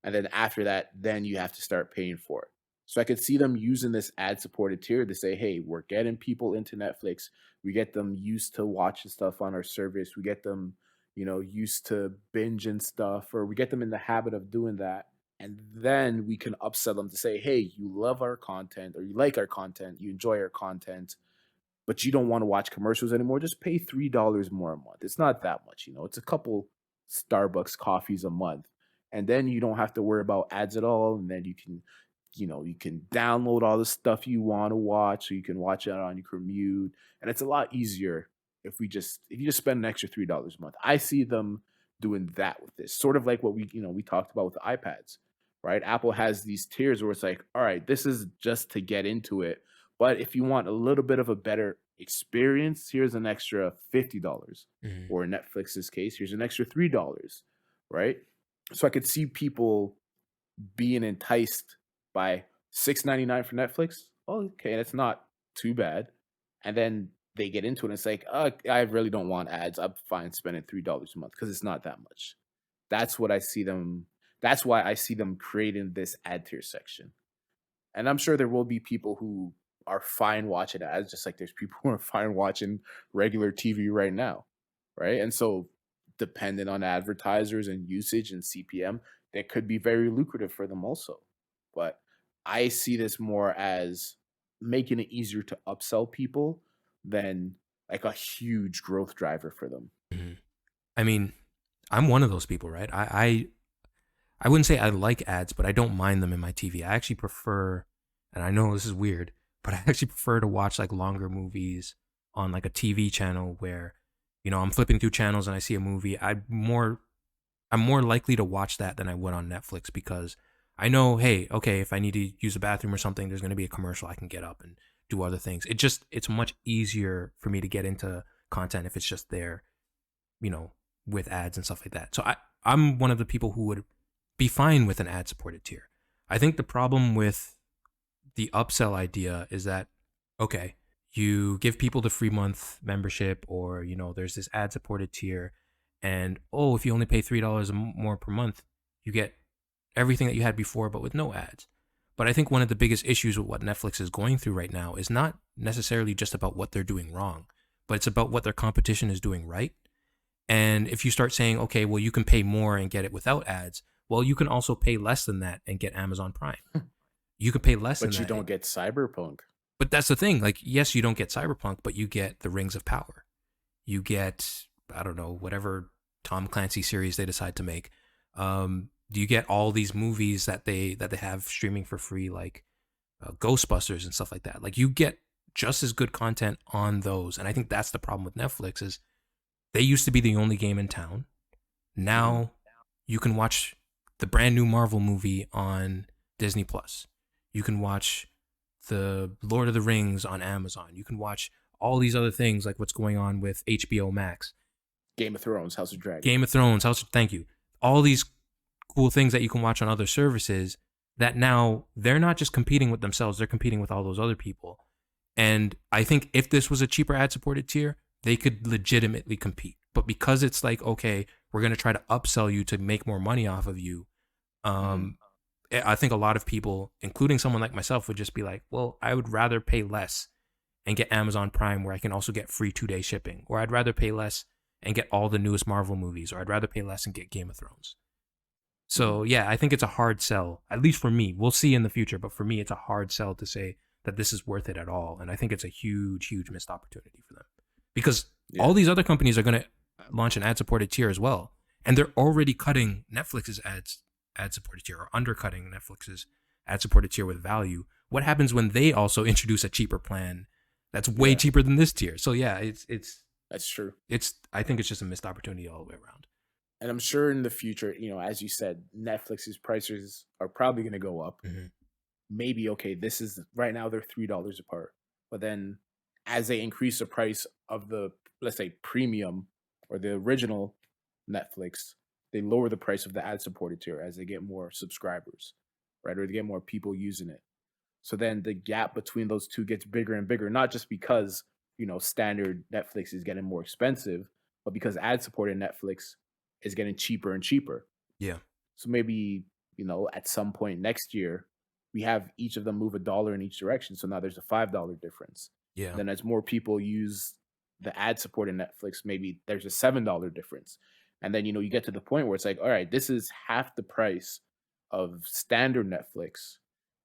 And then after that, then you have to start paying for it. So I could see them using this ad supported tier to say, hey, we're getting people into Netflix. We get them used to watching stuff on our service. We get them, used to binging stuff, or we get them in the habit of doing that. And then we can upsell them to say, hey, you love our content, or you like our content, you enjoy our content, but you don't want to watch commercials anymore. Just pay $3 more a month. It's not that much, it's a couple Starbucks coffees a month. And then you don't have to worry about ads at all. And then you can download all the stuff you want to watch, so you can watch it on your commute. And it's a lot easier if you just spend an extra $3 a month. I see them doing that with this, sort of like what we talked about with the iPads, right? Apple has these tiers where it's like, all right, this is just to get into it, but if you want a little bit of a better experience, here's an extra $50. Mhm. Or in Netflix's case, here's an extra $3, right? So I could see people being enticed by $6.99 for Netflix. Oh, okay, that's not too bad. And then they get into it and it's like, I really don't want ads. I'm fine spending $3 a month because it's not that much. That's what I see them. That's why I see them creating this ad tier section. And I'm sure there will be people who are fine watching ads, just like there's people who are fine watching regular TV right now, right? And so, depending on advertisers and usage and CPM, that could be very lucrative for them also. But I see this more as making it easier to upsell people than like a huge growth driver for them. Mhm. I mean, I'm one of those people, right? I wouldn't say I like ads, but I don't mind them in my TV. I actually prefer, and I know this is weird, but I actually prefer to watch like longer movies on like a TV channel where, I'm flipping through channels and I see a movie. I'm more likely to watch that than I would on Netflix because I know, hey, okay, if I need to use a bathroom or something, there's going to be a commercial. I can get up and do other things. It's much easier for me to get into content if it's just there, with ads and stuff like that. So I'm one of the people who would be fine with an ad supported tier. I think the problem with the upsell idea is that, okay, you give people the free month membership or, there's this ad supported tier and, if you only pay $3 more per month, you get everything that you had before, but with no ads. But I think one of the biggest issues with what Netflix is going through right now is not necessarily just about what they're doing wrong, but it's about what their competition is doing right. And if you start saying, okay, well, you can pay more and get it without ads, well, you can also pay less than that and get Amazon Prime. You can pay less than that. But you don't get Cyberpunk. But that's the thing. Like, yes, you don't get Cyberpunk, but you get the Rings of Power. You get, I don't know, whatever Tom Clancy series they decide to make. You get all these movies that they have streaming for free, like Ghostbusters and stuff like that. Like, you get just as good content on those. And I think that's the problem with Netflix is they used to be the only game in town. Now you can watch the brand new Marvel movie on Disney Plus. You can watch the Lord of the Rings on Amazon. You can watch all these other things like what's going on with HBO Max. Game of Thrones, House of Dragon. Game of Thrones, thank you. All these cool things that you can watch on other services that now they're not just competing with themselves, they're competing with all those other people. And I think if this was a cheaper ad-supported tier, they could legitimately compete. But because it's like, okay, we're going to try to upsell you to make more money off of you, I think a lot of people, including someone like myself, would just be like, well, I would rather pay less and get Amazon Prime where I can also get free 2-day shipping. Or I'd rather pay less and get all the newest Marvel movies. Or I'd rather pay less and get Game of Thrones. So, yeah, I think it's a hard sell, at least for me. We'll see in the future, but for me, it's a hard sell to say that this is worth it at all. And I think it's a huge, huge missed opportunity for them. Because all these other companies are going to launch an ad-supported tier as well. and they're already cutting Netflix's ad supported tier, or undercutting Netflix's ad supported tier with value. What happens when they also introduce a cheaper plan that's way cheaper than this tier? So yeah, That's true. I think it's just a missed opportunity all the way around. And I'm sure in the future, as you said, Netflix's prices are probably going to go up. Mm-hmm. Maybe, okay, this is right now they're $3 apart. But then as they increase the price of the, let's say, premium or the original Netflix, they lower the price of the ad supported tier as they get more subscribers, right? Or they get more people using it. So then the gap between those two gets bigger and bigger, not just because, standard Netflix is getting more expensive, but because ad supported Netflix is getting cheaper and cheaper. Yeah. So maybe, at some point next year, we have each of them move $1 in each direction. So now there's a $5 difference. Yeah. Then as more people use the ad supported Netflix, maybe there's a $7 difference. And then, you get to the point where it's like, all right, this is half the price of standard Netflix.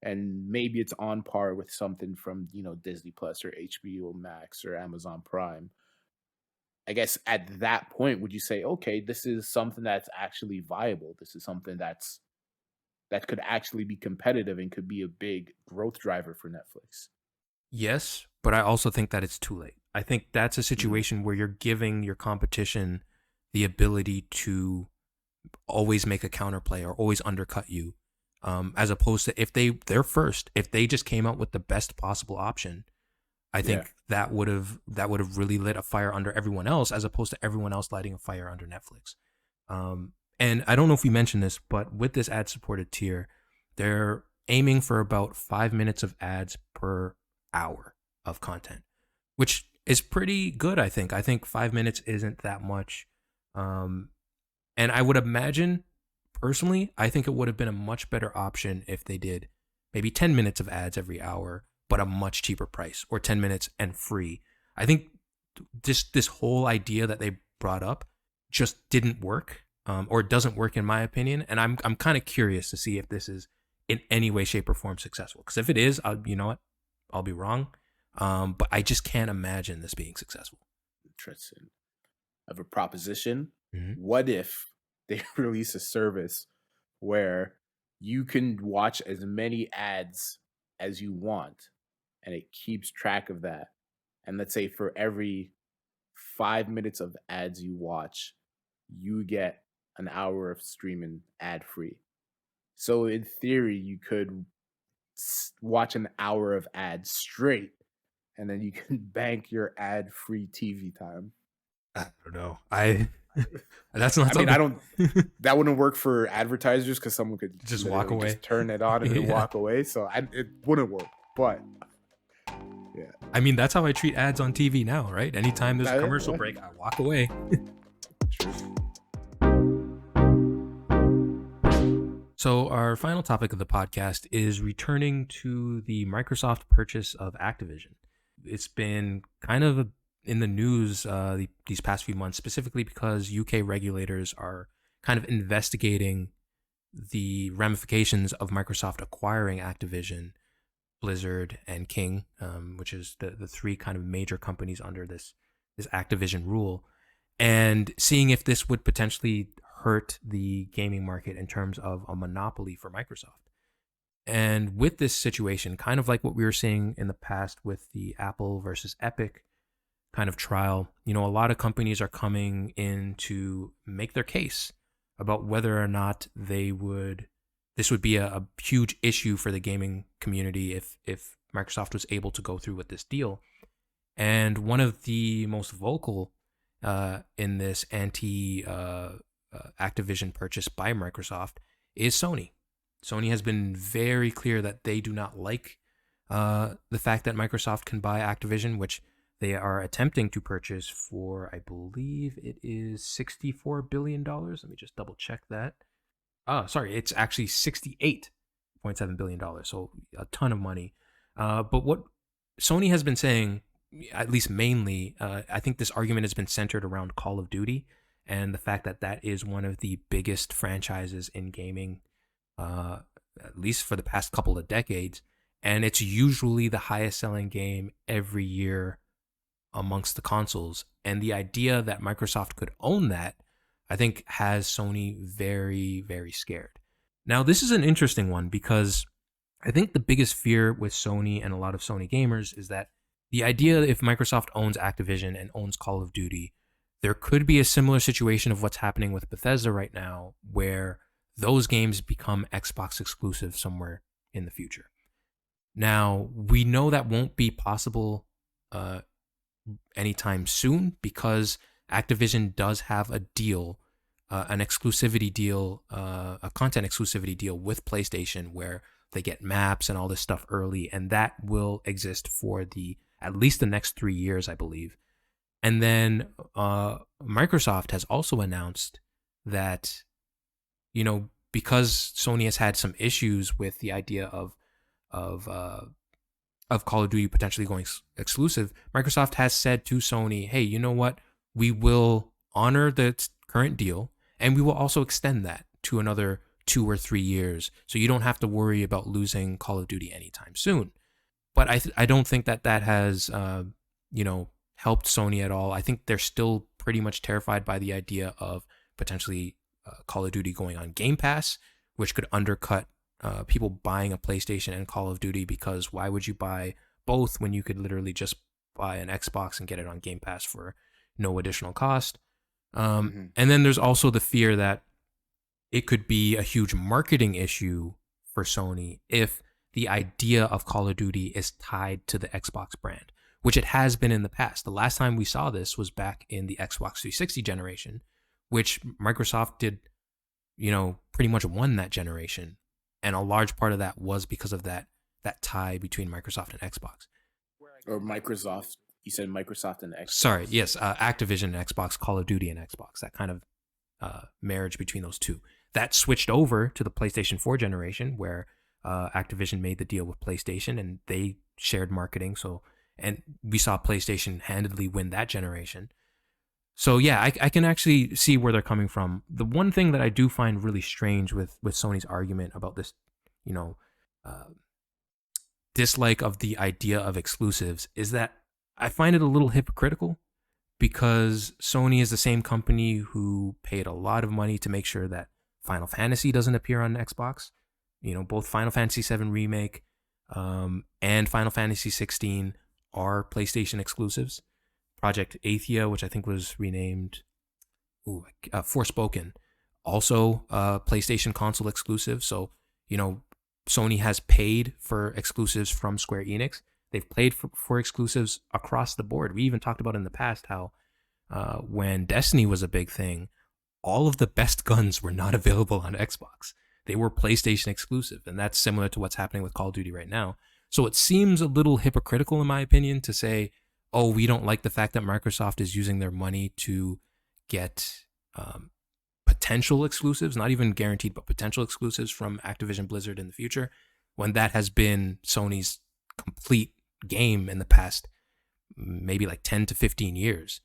And maybe it's on par with something from, Disney Plus or HBO Max or Amazon Prime. I guess at that point, would you say, okay, this is something that's actually viable? This is something that could actually be competitive and could be a big growth driver for Netflix? Yes, but I also think that it's too late. I think that's a situation where you're giving your competition the ability to always make a counterplay or always undercut you, as opposed to if they're first, if they just came out with the best possible option, I think that would have really lit a fire under everyone else, as opposed to everyone else lighting a fire under Netflix. And I don't know if we mentioned this, but with this ad-supported tier, they're aiming for about 5 minutes of ads per hour of content, which is pretty good, I think. I think 5 minutes isn't that much. And I would imagine, personally, I think it would have been a much better option if they did maybe 10 minutes of ads every hour, but a much cheaper price, or 10 minutes and free. I think this whole idea that they brought up just didn't work, or it doesn't work in my opinion. And I'm kind of curious to see if this is in any way, shape, or form successful. Because if it is, you know what, I'll be wrong. But I just can't imagine this being successful. Interesting. I have a proposition. Mm-hmm. What if they release a service where you can watch as many ads as you want, and it keeps track of that? And let's say for every 5 minutes of ads you watch, you get an hour of streaming ad free. So in theory, you could watch an hour of ads straight, and then you can bank your ad free TV time. I don't know. That's not. I mean, I don't. That wouldn't work for advertisers because someone could just walk away, just turn it on and then walk away. So it wouldn't work. But yeah, I mean, that's how I treat ads on TV now, right? Anytime there's a commercial break, I walk away. So our final topic of the podcast is returning to the Microsoft purchase of Activision. It's been kind of in the news these past few months, specifically because UK regulators are kind of investigating the ramifications of Microsoft acquiring Activision, Blizzard, and King, which is the three kind of major companies under this Activision rule, and seeing if this would potentially hurt the gaming market in terms of a monopoly for Microsoft. And with this situation, kind of like what we were seeing in the past with the Apple versus Epic kind of trial, a lot of companies are coming in to make their case about whether or not this would be a huge issue for the gaming community if Microsoft was able to go through with this deal. And one of the most vocal in this Activision purchase by Microsoft is Sony. Sony has been very clear that they do not like the fact that Microsoft can buy Activision, which they are attempting to purchase for, I believe it is $64 billion. Let me just double check that. Sorry, it's actually $68.7 billion, so a ton of money. But what Sony has been saying, at least mainly, I think this argument has been centered around Call of Duty and the fact that that is one of the biggest franchises in gaming, at least for the past couple of decades. And it's usually the highest selling game every year amongst the consoles. And the idea that Microsoft could own that, I think has Sony very, very scared. Now, this is an interesting one because I think the biggest fear with Sony and a lot of Sony gamers is that the idea if Microsoft owns Activision and owns Call of Duty, there could be a similar situation of what's happening with Bethesda right now, where those games become Xbox exclusive somewhere in the future. Now, we know that won't be possible uh, anytime soon because Activision does have a deal, an exclusivity deal, a content exclusivity deal with PlayStation where they get maps and all this stuff early, and that will exist for the at least the next 3 years, I believe. And then Microsoft has also announced that, because Sony has had some issues with the idea of uh, of Call of Duty potentially going exclusive, Microsoft has said to Sony, "Hey, you know what? We will honor the current deal, and we will also extend that to another 2 or 3 years, so you don't have to worry about losing Call of Duty anytime soon." But I don't think that has helped Sony at all. I think they're still pretty much terrified by the idea of potentially Call of Duty going on Game Pass, which could undercut people buying a PlayStation and Call of Duty, because why would you buy both when you could literally just buy an Xbox and get it on Game Pass for no additional cost? And then there's also the fear that it could be a huge marketing issue for Sony if the idea of Call of Duty is tied to the Xbox brand, which it has been in the past. The last time we saw this was back in the Xbox 360 generation, which Microsoft did, pretty much won that generation. And a large part of that was because of that tie between Microsoft and Xbox. Or Microsoft. You said Microsoft and Xbox. Sorry, yes, Activision and Xbox, Call of Duty and Xbox, that kind of marriage between those two. That switched over to the PlayStation 4 generation, where Activision made the deal with PlayStation and they shared marketing. And we saw PlayStation handedly win that generation. So yeah, I can actually see where they're coming from. The one thing that I do find really strange with Sony's argument about this, dislike of the idea of exclusives, is that I find it a little hypocritical, because Sony is the same company who paid a lot of money to make sure that Final Fantasy doesn't appear on Xbox. Both Final Fantasy VII Remake and Final Fantasy 16 are PlayStation exclusives. Project Athia, which I think was renamed Forspoken, also PlayStation console exclusive. So, Sony has paid for exclusives from Square Enix. They've paid for exclusives across the board. We even talked about in the past how when Destiny was a big thing, all of the best guns were not available on Xbox. They were PlayStation exclusive, and that's similar to what's happening with Call of Duty right now. So it seems a little hypocritical, in my opinion, to say, oh, we don't like the fact that Microsoft is using their money to get potential exclusives, not even guaranteed, but potential exclusives from Activision Blizzard in the future, when that has been Sony's complete game in the past maybe like 10 to 15 years.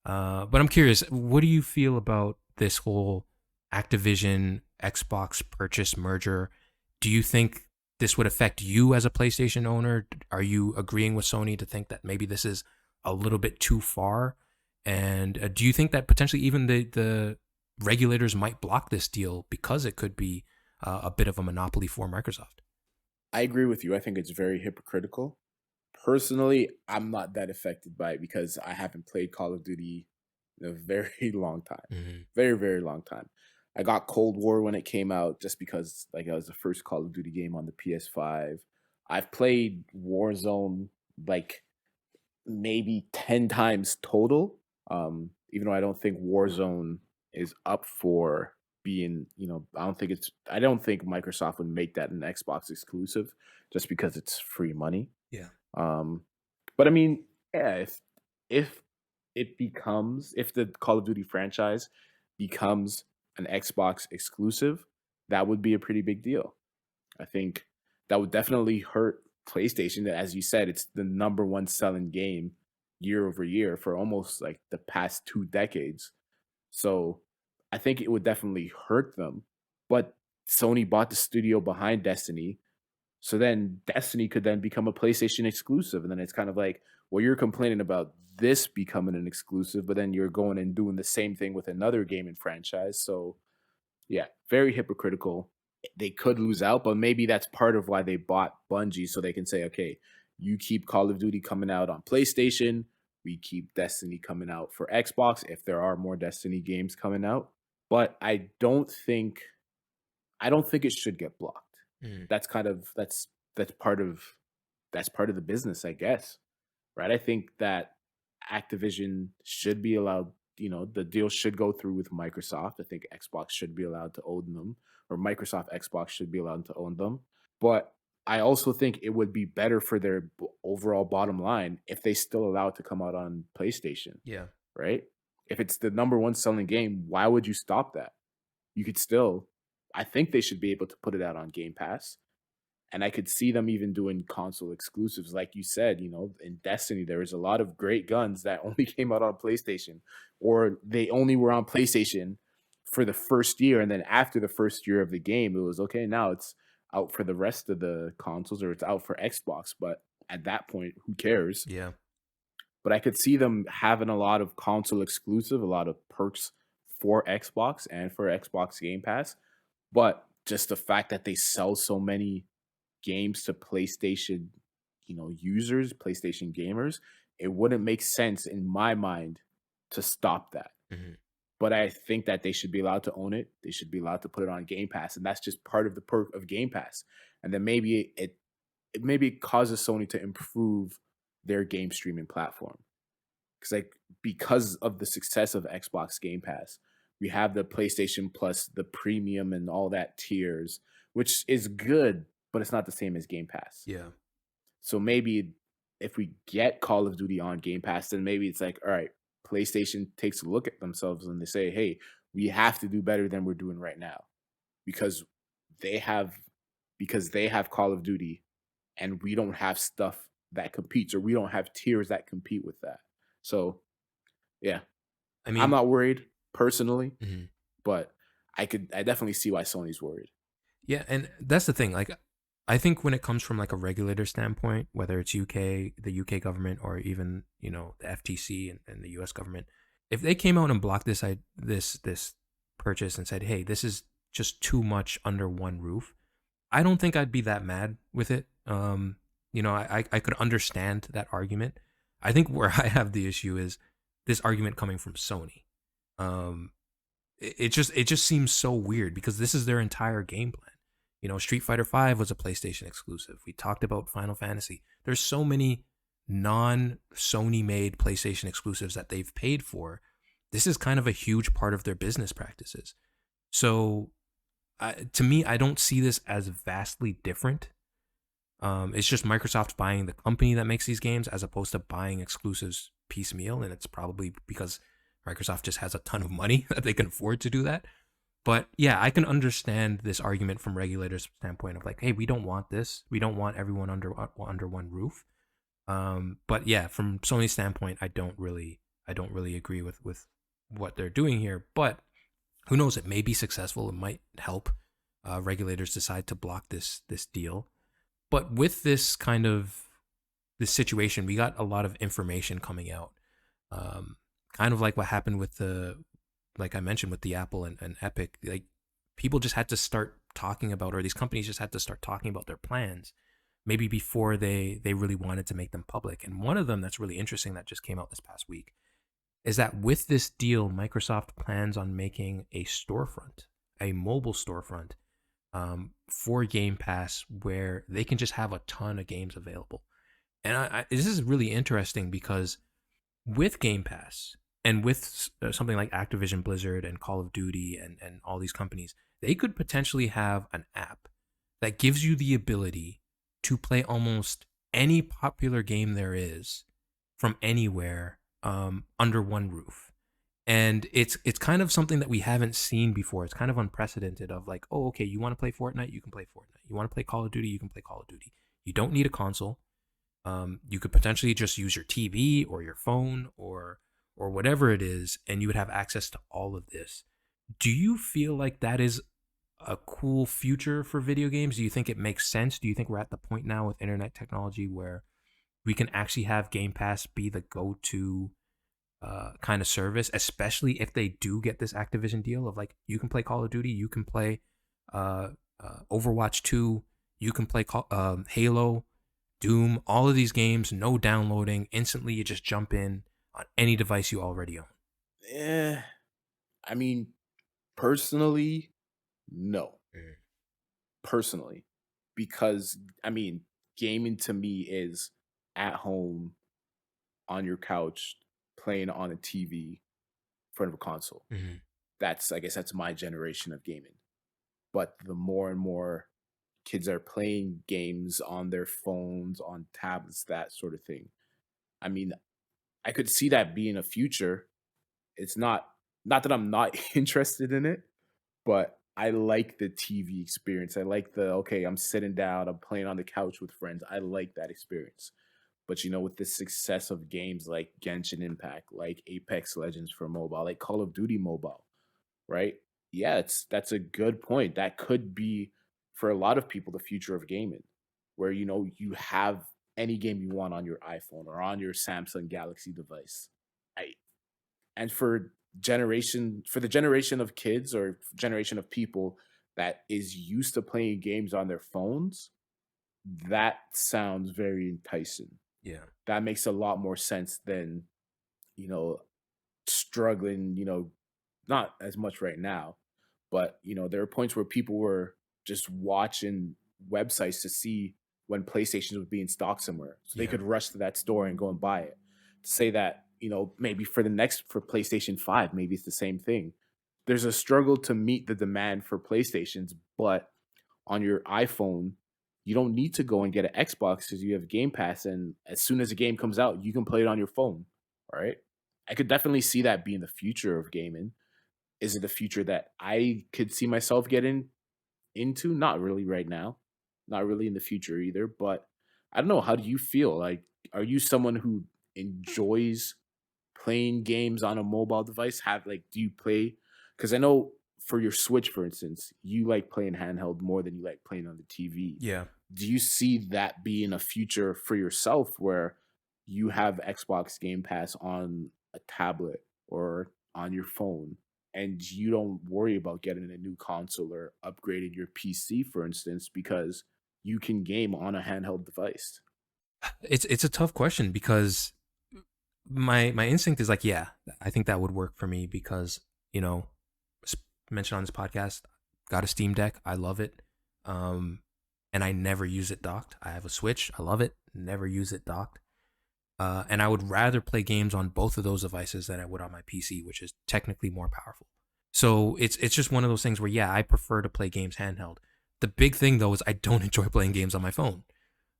But I'm curious, what do you feel about this whole Activision Xbox purchase merger? Do you think this would affect you as a PlayStation owner? Are you agreeing with Sony to think that maybe this is a little bit too far? And do you think that potentially even the regulators might block this deal because it could be a bit of a monopoly for Microsoft? I agree with you. I think it's very hypocritical. Personally, I'm not that affected by it because I haven't played Call of Duty in a very long time. Mm-hmm. Very, very long time. I got Cold War when it came out just because that was the first Call of Duty game on the PS5. I've played Warzone like maybe 10 times total. Even though I don't think Warzone is up for being, I don't think Microsoft would make that an Xbox exclusive just because it's free money. Yeah. But I mean, yeah, if if the Call of Duty franchise becomes an Xbox exclusive, that would be a pretty big deal. I think that would definitely hurt PlayStation. As you said, it's the number one selling game year over year for almost like the past 2 decades. So I think it would definitely hurt them. But Sony bought the studio behind Destiny. So then Destiny could then become a PlayStation exclusive. And then it's kind of like, well, you're complaining about this becoming an exclusive, but then you're going and doing the same thing with another gaming franchise. So yeah, very hypocritical. They could lose out, but maybe that's part of why they bought Bungie, so they can say, okay, you keep Call of Duty coming out on PlayStation, we keep Destiny coming out for Xbox if there are more Destiny games coming out. But I don't think it should get blocked. Mm. That's kind of that's part of that's part of the business, I guess. Right? I think that Activision should be allowed, the deal should go through with Microsoft. I think Xbox should be allowed to own them, or Microsoft Xbox should be allowed to own them. But I also think it would be better for their overall bottom line if they still allow it to come out on PlayStation, Yeah. right? If it's the number one selling game, why would you stop that? You could still, I think they should be able to put it out on Game Pass. And I could see them even doing console exclusives. Like you said, in Destiny, there was a lot of great guns that only came out on PlayStation, or they only were on PlayStation for the first year. And then after the first year of the game, it was okay, now it's out for the rest of the consoles, or it's out for Xbox. But at that point, who cares? Yeah. But I could see them having a lot of console exclusive, a lot of perks for Xbox and for Xbox Game Pass. But just the fact that they sell so many games to PlayStation, users, PlayStation gamers, it wouldn't make sense in my mind to stop that. Hmm. But I think that they should be allowed to own it. They should be allowed to put it on Game Pass, and that's just part of the perk of Game Pass. And then maybe it maybe causes Sony to improve their game streaming platform. Because of the success of Xbox Game Pass, we have the PlayStation Plus, the premium, and all that tiers, which is good, but it's not the same as Game Pass. Yeah. So maybe if we get Call of Duty on Game Pass, then maybe it's like, all right, PlayStation takes a look at themselves and they say, hey, we have to do better than we're doing right now, because they have Call of Duty, and we don't have stuff that competes, or we don't have tiers that compete with that. So yeah, I I'm mean, not worried personally, mhm. but I definitely see why Sony's worried. Yeah, and that's the thing. Like, I think when it comes from like a regulator standpoint, whether it's the UK government, or even the FTC and the US government, if they came out and blocked this purchase and said, "Hey, this is just too much under one roof," I don't think I'd be that mad with it. I could understand that argument. I think where I have the issue is this argument coming from Sony. It just seems so weird, because this is their entire game plan. Street Fighter V was a PlayStation exclusive. We talked about Final Fantasy. There's so many non-Sony made PlayStation exclusives that they've paid for. This is kind of a huge part of their business practices. So to me, I don't see this as vastly different. It's just Microsoft buying the company that makes these games, as opposed to buying exclusives piecemeal. And it's probably because Microsoft just has a ton of money that they can afford to do that. But yeah, I can understand this argument from regulators' standpoint of like, hey, we don't want this. We don't want everyone under one roof. But yeah, from Sony's standpoint, I don't really agree with what they're doing here. But who knows? It may be successful. It might help regulators decide to block this deal. But with this situation, we got a lot of information coming out, kind of like what happened with like I mentioned, with the Apple and Epic. Like, people just had to start talking about, or these companies just had to start talking about their plans, maybe before they really wanted to make them public. And one of them that's really interesting that just came out this past week is that with this deal, Microsoft plans on making a storefront, a mobile storefront, for Game Pass, where they can just have a ton of games available. And this is really interesting, because with Game Pass and with something like Activision Blizzard and Call of Duty and all these companies, they could potentially have an app that gives you the ability to play almost any popular game there is from anywhere, under one roof. And it's kind of something that we haven't seen before. It's kind of unprecedented, of like, oh, okay, you want to play Fortnite, you can play Fortnite. You want to play Call of Duty, you can play Call of Duty. You don't need a console. You could potentially just use your TV or your phone or whatever it is, and you would have access to all of this. Do you feel like that is a cool future for video games? Do you think it makes sense? Do you think we're at the point now with internet technology where we can actually have Game Pass be the go-to kind of service, especially if they do get this Activision deal of like you can play Call of Duty, you can play uh, Overwatch 2, you can play Halo, Doom, all of these games, no downloading, instantly you just jump in on any device you already own. Eh, I mean, personally, no. Mm. Personally, because I mean, gaming to me is at home on your couch playing on a TV in front of a console. Mm-hmm. I guess that's my generation of gaming. But the more and more kids are playing games on their phones, on tablets, that sort of thing. I mean, I could see that being a future. It's not that I'm not interested in it, but I like the TV experience. I like okay, I'm sitting down, I'm playing on the couch with friends. I like that experience. But with the success of games like Genshin Impact, like Apex Legends for mobile, like Call of Duty mobile, right? Yeah, that's a good point. That could be for a lot of people the future of gaming, where you have any game you want on your iPhone or on your Samsung Galaxy device. I and for the generation of kids or generation of people that is used to playing games on their phones, that sounds very enticing. Yeah. That makes a lot more sense than you know struggling, not as much right now, but there are points where people were just watching websites to see when PlayStation was being stocked somewhere, so they Yeah. could rush to that store and go and buy it. To say that maybe for PlayStation 5, maybe it's the same thing. There's a struggle to meet the demand for PlayStations, but on your iPhone, you don't need to go and get an Xbox because you have Game Pass, and as soon as a game comes out, you can play it on your phone. All right. I could definitely see that being the future of gaming. Is it a future that I could see myself getting into? Not really right now. Not really in the future either. But I don't know. How do you feel? Like, are you someone who enjoys playing games on a mobile device? Do you play? Because I know for your Switch, for instance, you like playing handheld more than you like playing on the TV. Yeah. Do you see that being a future for yourself where you have Xbox Game Pass on a tablet or on your phone and you don't worry about getting a new console or upgrading your PC, for instance, because you can game on a handheld device? It's a tough question because my instinct is like, yeah, I think that would work for me because, mentioned on this podcast, got a Steam Deck. I love it. And I never use it docked. I have a Switch. I love it. Never use it docked. And I would rather play games on both of those devices than I would on my PC, which is technically more powerful. So it's just one of those things where, yeah, I prefer to play games handheld. The big thing though is I don't enjoy playing games on my phone.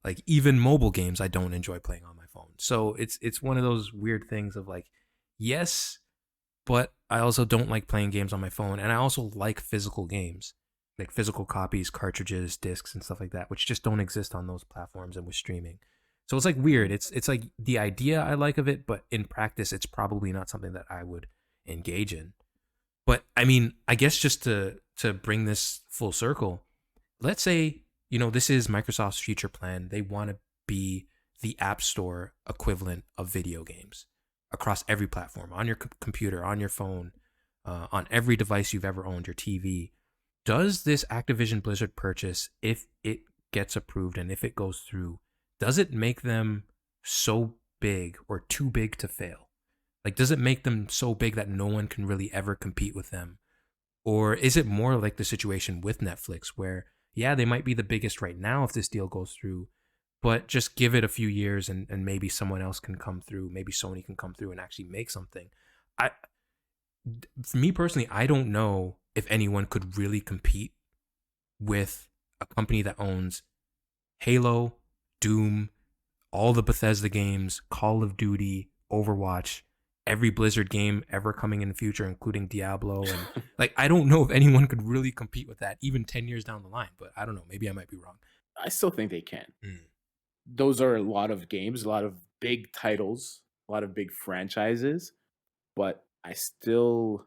Like even mobile games, I don't enjoy playing on my phone. So it's one of those weird things of like, yes, but I also don't like playing games on my phone, and I also like physical games, like physical copies, cartridges, discs, and stuff like that, which just don't exist on those platforms and with streaming. So it's like weird. It's like the idea I like of it, but in practice, it's probably not something that I would engage in. But I mean, I guess just to bring this full circle, let's say this is Microsoft's future plan. They want to be the App Store equivalent of video games across every platform, on your computer, on your phone, on every device you've ever owned, your TV. Does this Activision Blizzard purchase, if it gets approved and if it goes through, does it make them so big or too big to fail? Like, does it make them so big that no one can really ever compete with them? Or is it more like the situation with Netflix where, yeah, they might be the biggest right now if this deal goes through, but just give it a few years and maybe someone else can come through. Maybe Sony can come through and actually make something. For me personally, I don't know if anyone could really compete with a company that owns Halo, Doom, all the Bethesda games, Call of Duty, Overwatch, every Blizzard game ever coming in the future, including Diablo. And like, I don't know if anyone could really compete with that, even 10 years down the line, but I don't know. Maybe I might be wrong. I still think they can. Those are a lot of games, a lot of big titles, a lot of big franchises, but I still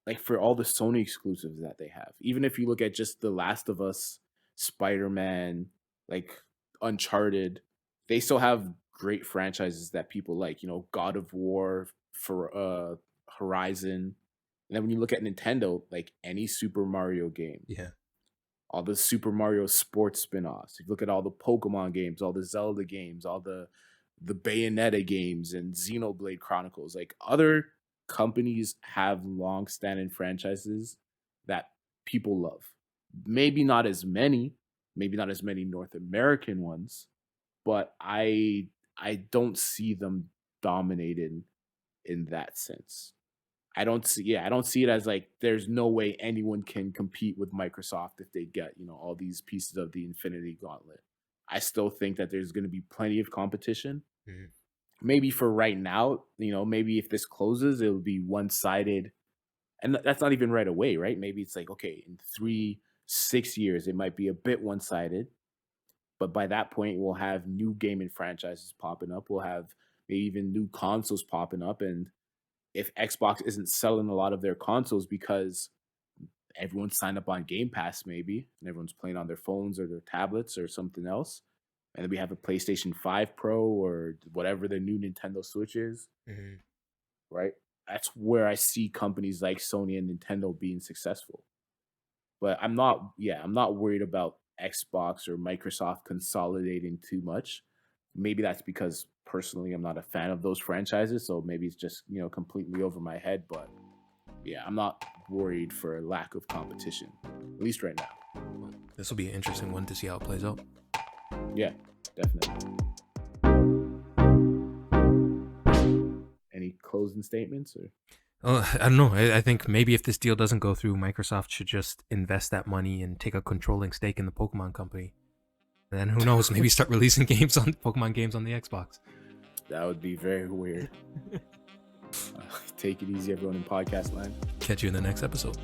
like for all the Sony exclusives that they have. Even if you look at just The Last of Us, Spider-Man, like Uncharted, they still have great franchises that people like, you know, God of War, for Horizon. And then when you look at Nintendo, like any Super Mario game, Yeah. all the Super Mario sports spin-offs. If you look at all the Pokemon games, all the Zelda games, all the Bayonetta games and Xenoblade Chronicles, like other companies have long-standing franchises that people love. Maybe not as many North American ones, but I don't see them dominating in that sense. I don't see it as like there's no way anyone can compete with Microsoft if they get, you know, all these pieces of the Infinity Gauntlet. I still think that there's going to be plenty of competition. Mhm. Maybe for right now, you know, maybe if this closes, it'll be one-sided. And that's not even right away, right? Maybe it's like, okay, in 3-6 years, it might be a bit one-sided. But by that point, we'll have new gaming franchises popping up. We'll have maybe even new consoles popping up. And if Xbox isn't selling a lot of their consoles because everyone's signed up on Game Pass, maybe, and everyone's playing on their phones or their tablets or something else, and then we have a PlayStation 5 Pro or whatever the new Nintendo Switch is, Mhm. right? That's where I see companies like Sony and Nintendo being successful. But I'm not worried about Xbox or Microsoft consolidating too much. Maybe that's because personally I'm not a fan of those franchises, so maybe it's just, you know, completely over my head. But yeah, I'm not worried for a lack of competition, at least right now. This will be an interesting one to see how it plays out. Yeah, definitely. Any closing statements or? I don't know. I think maybe if this deal doesn't go through, Microsoft should just invest that money and take a controlling stake in the Pokemon company. And then who knows? Maybe start releasing Pokemon games on the Xbox. That would be very weird. Take it easy, everyone in podcast land. Catch you in the next episode.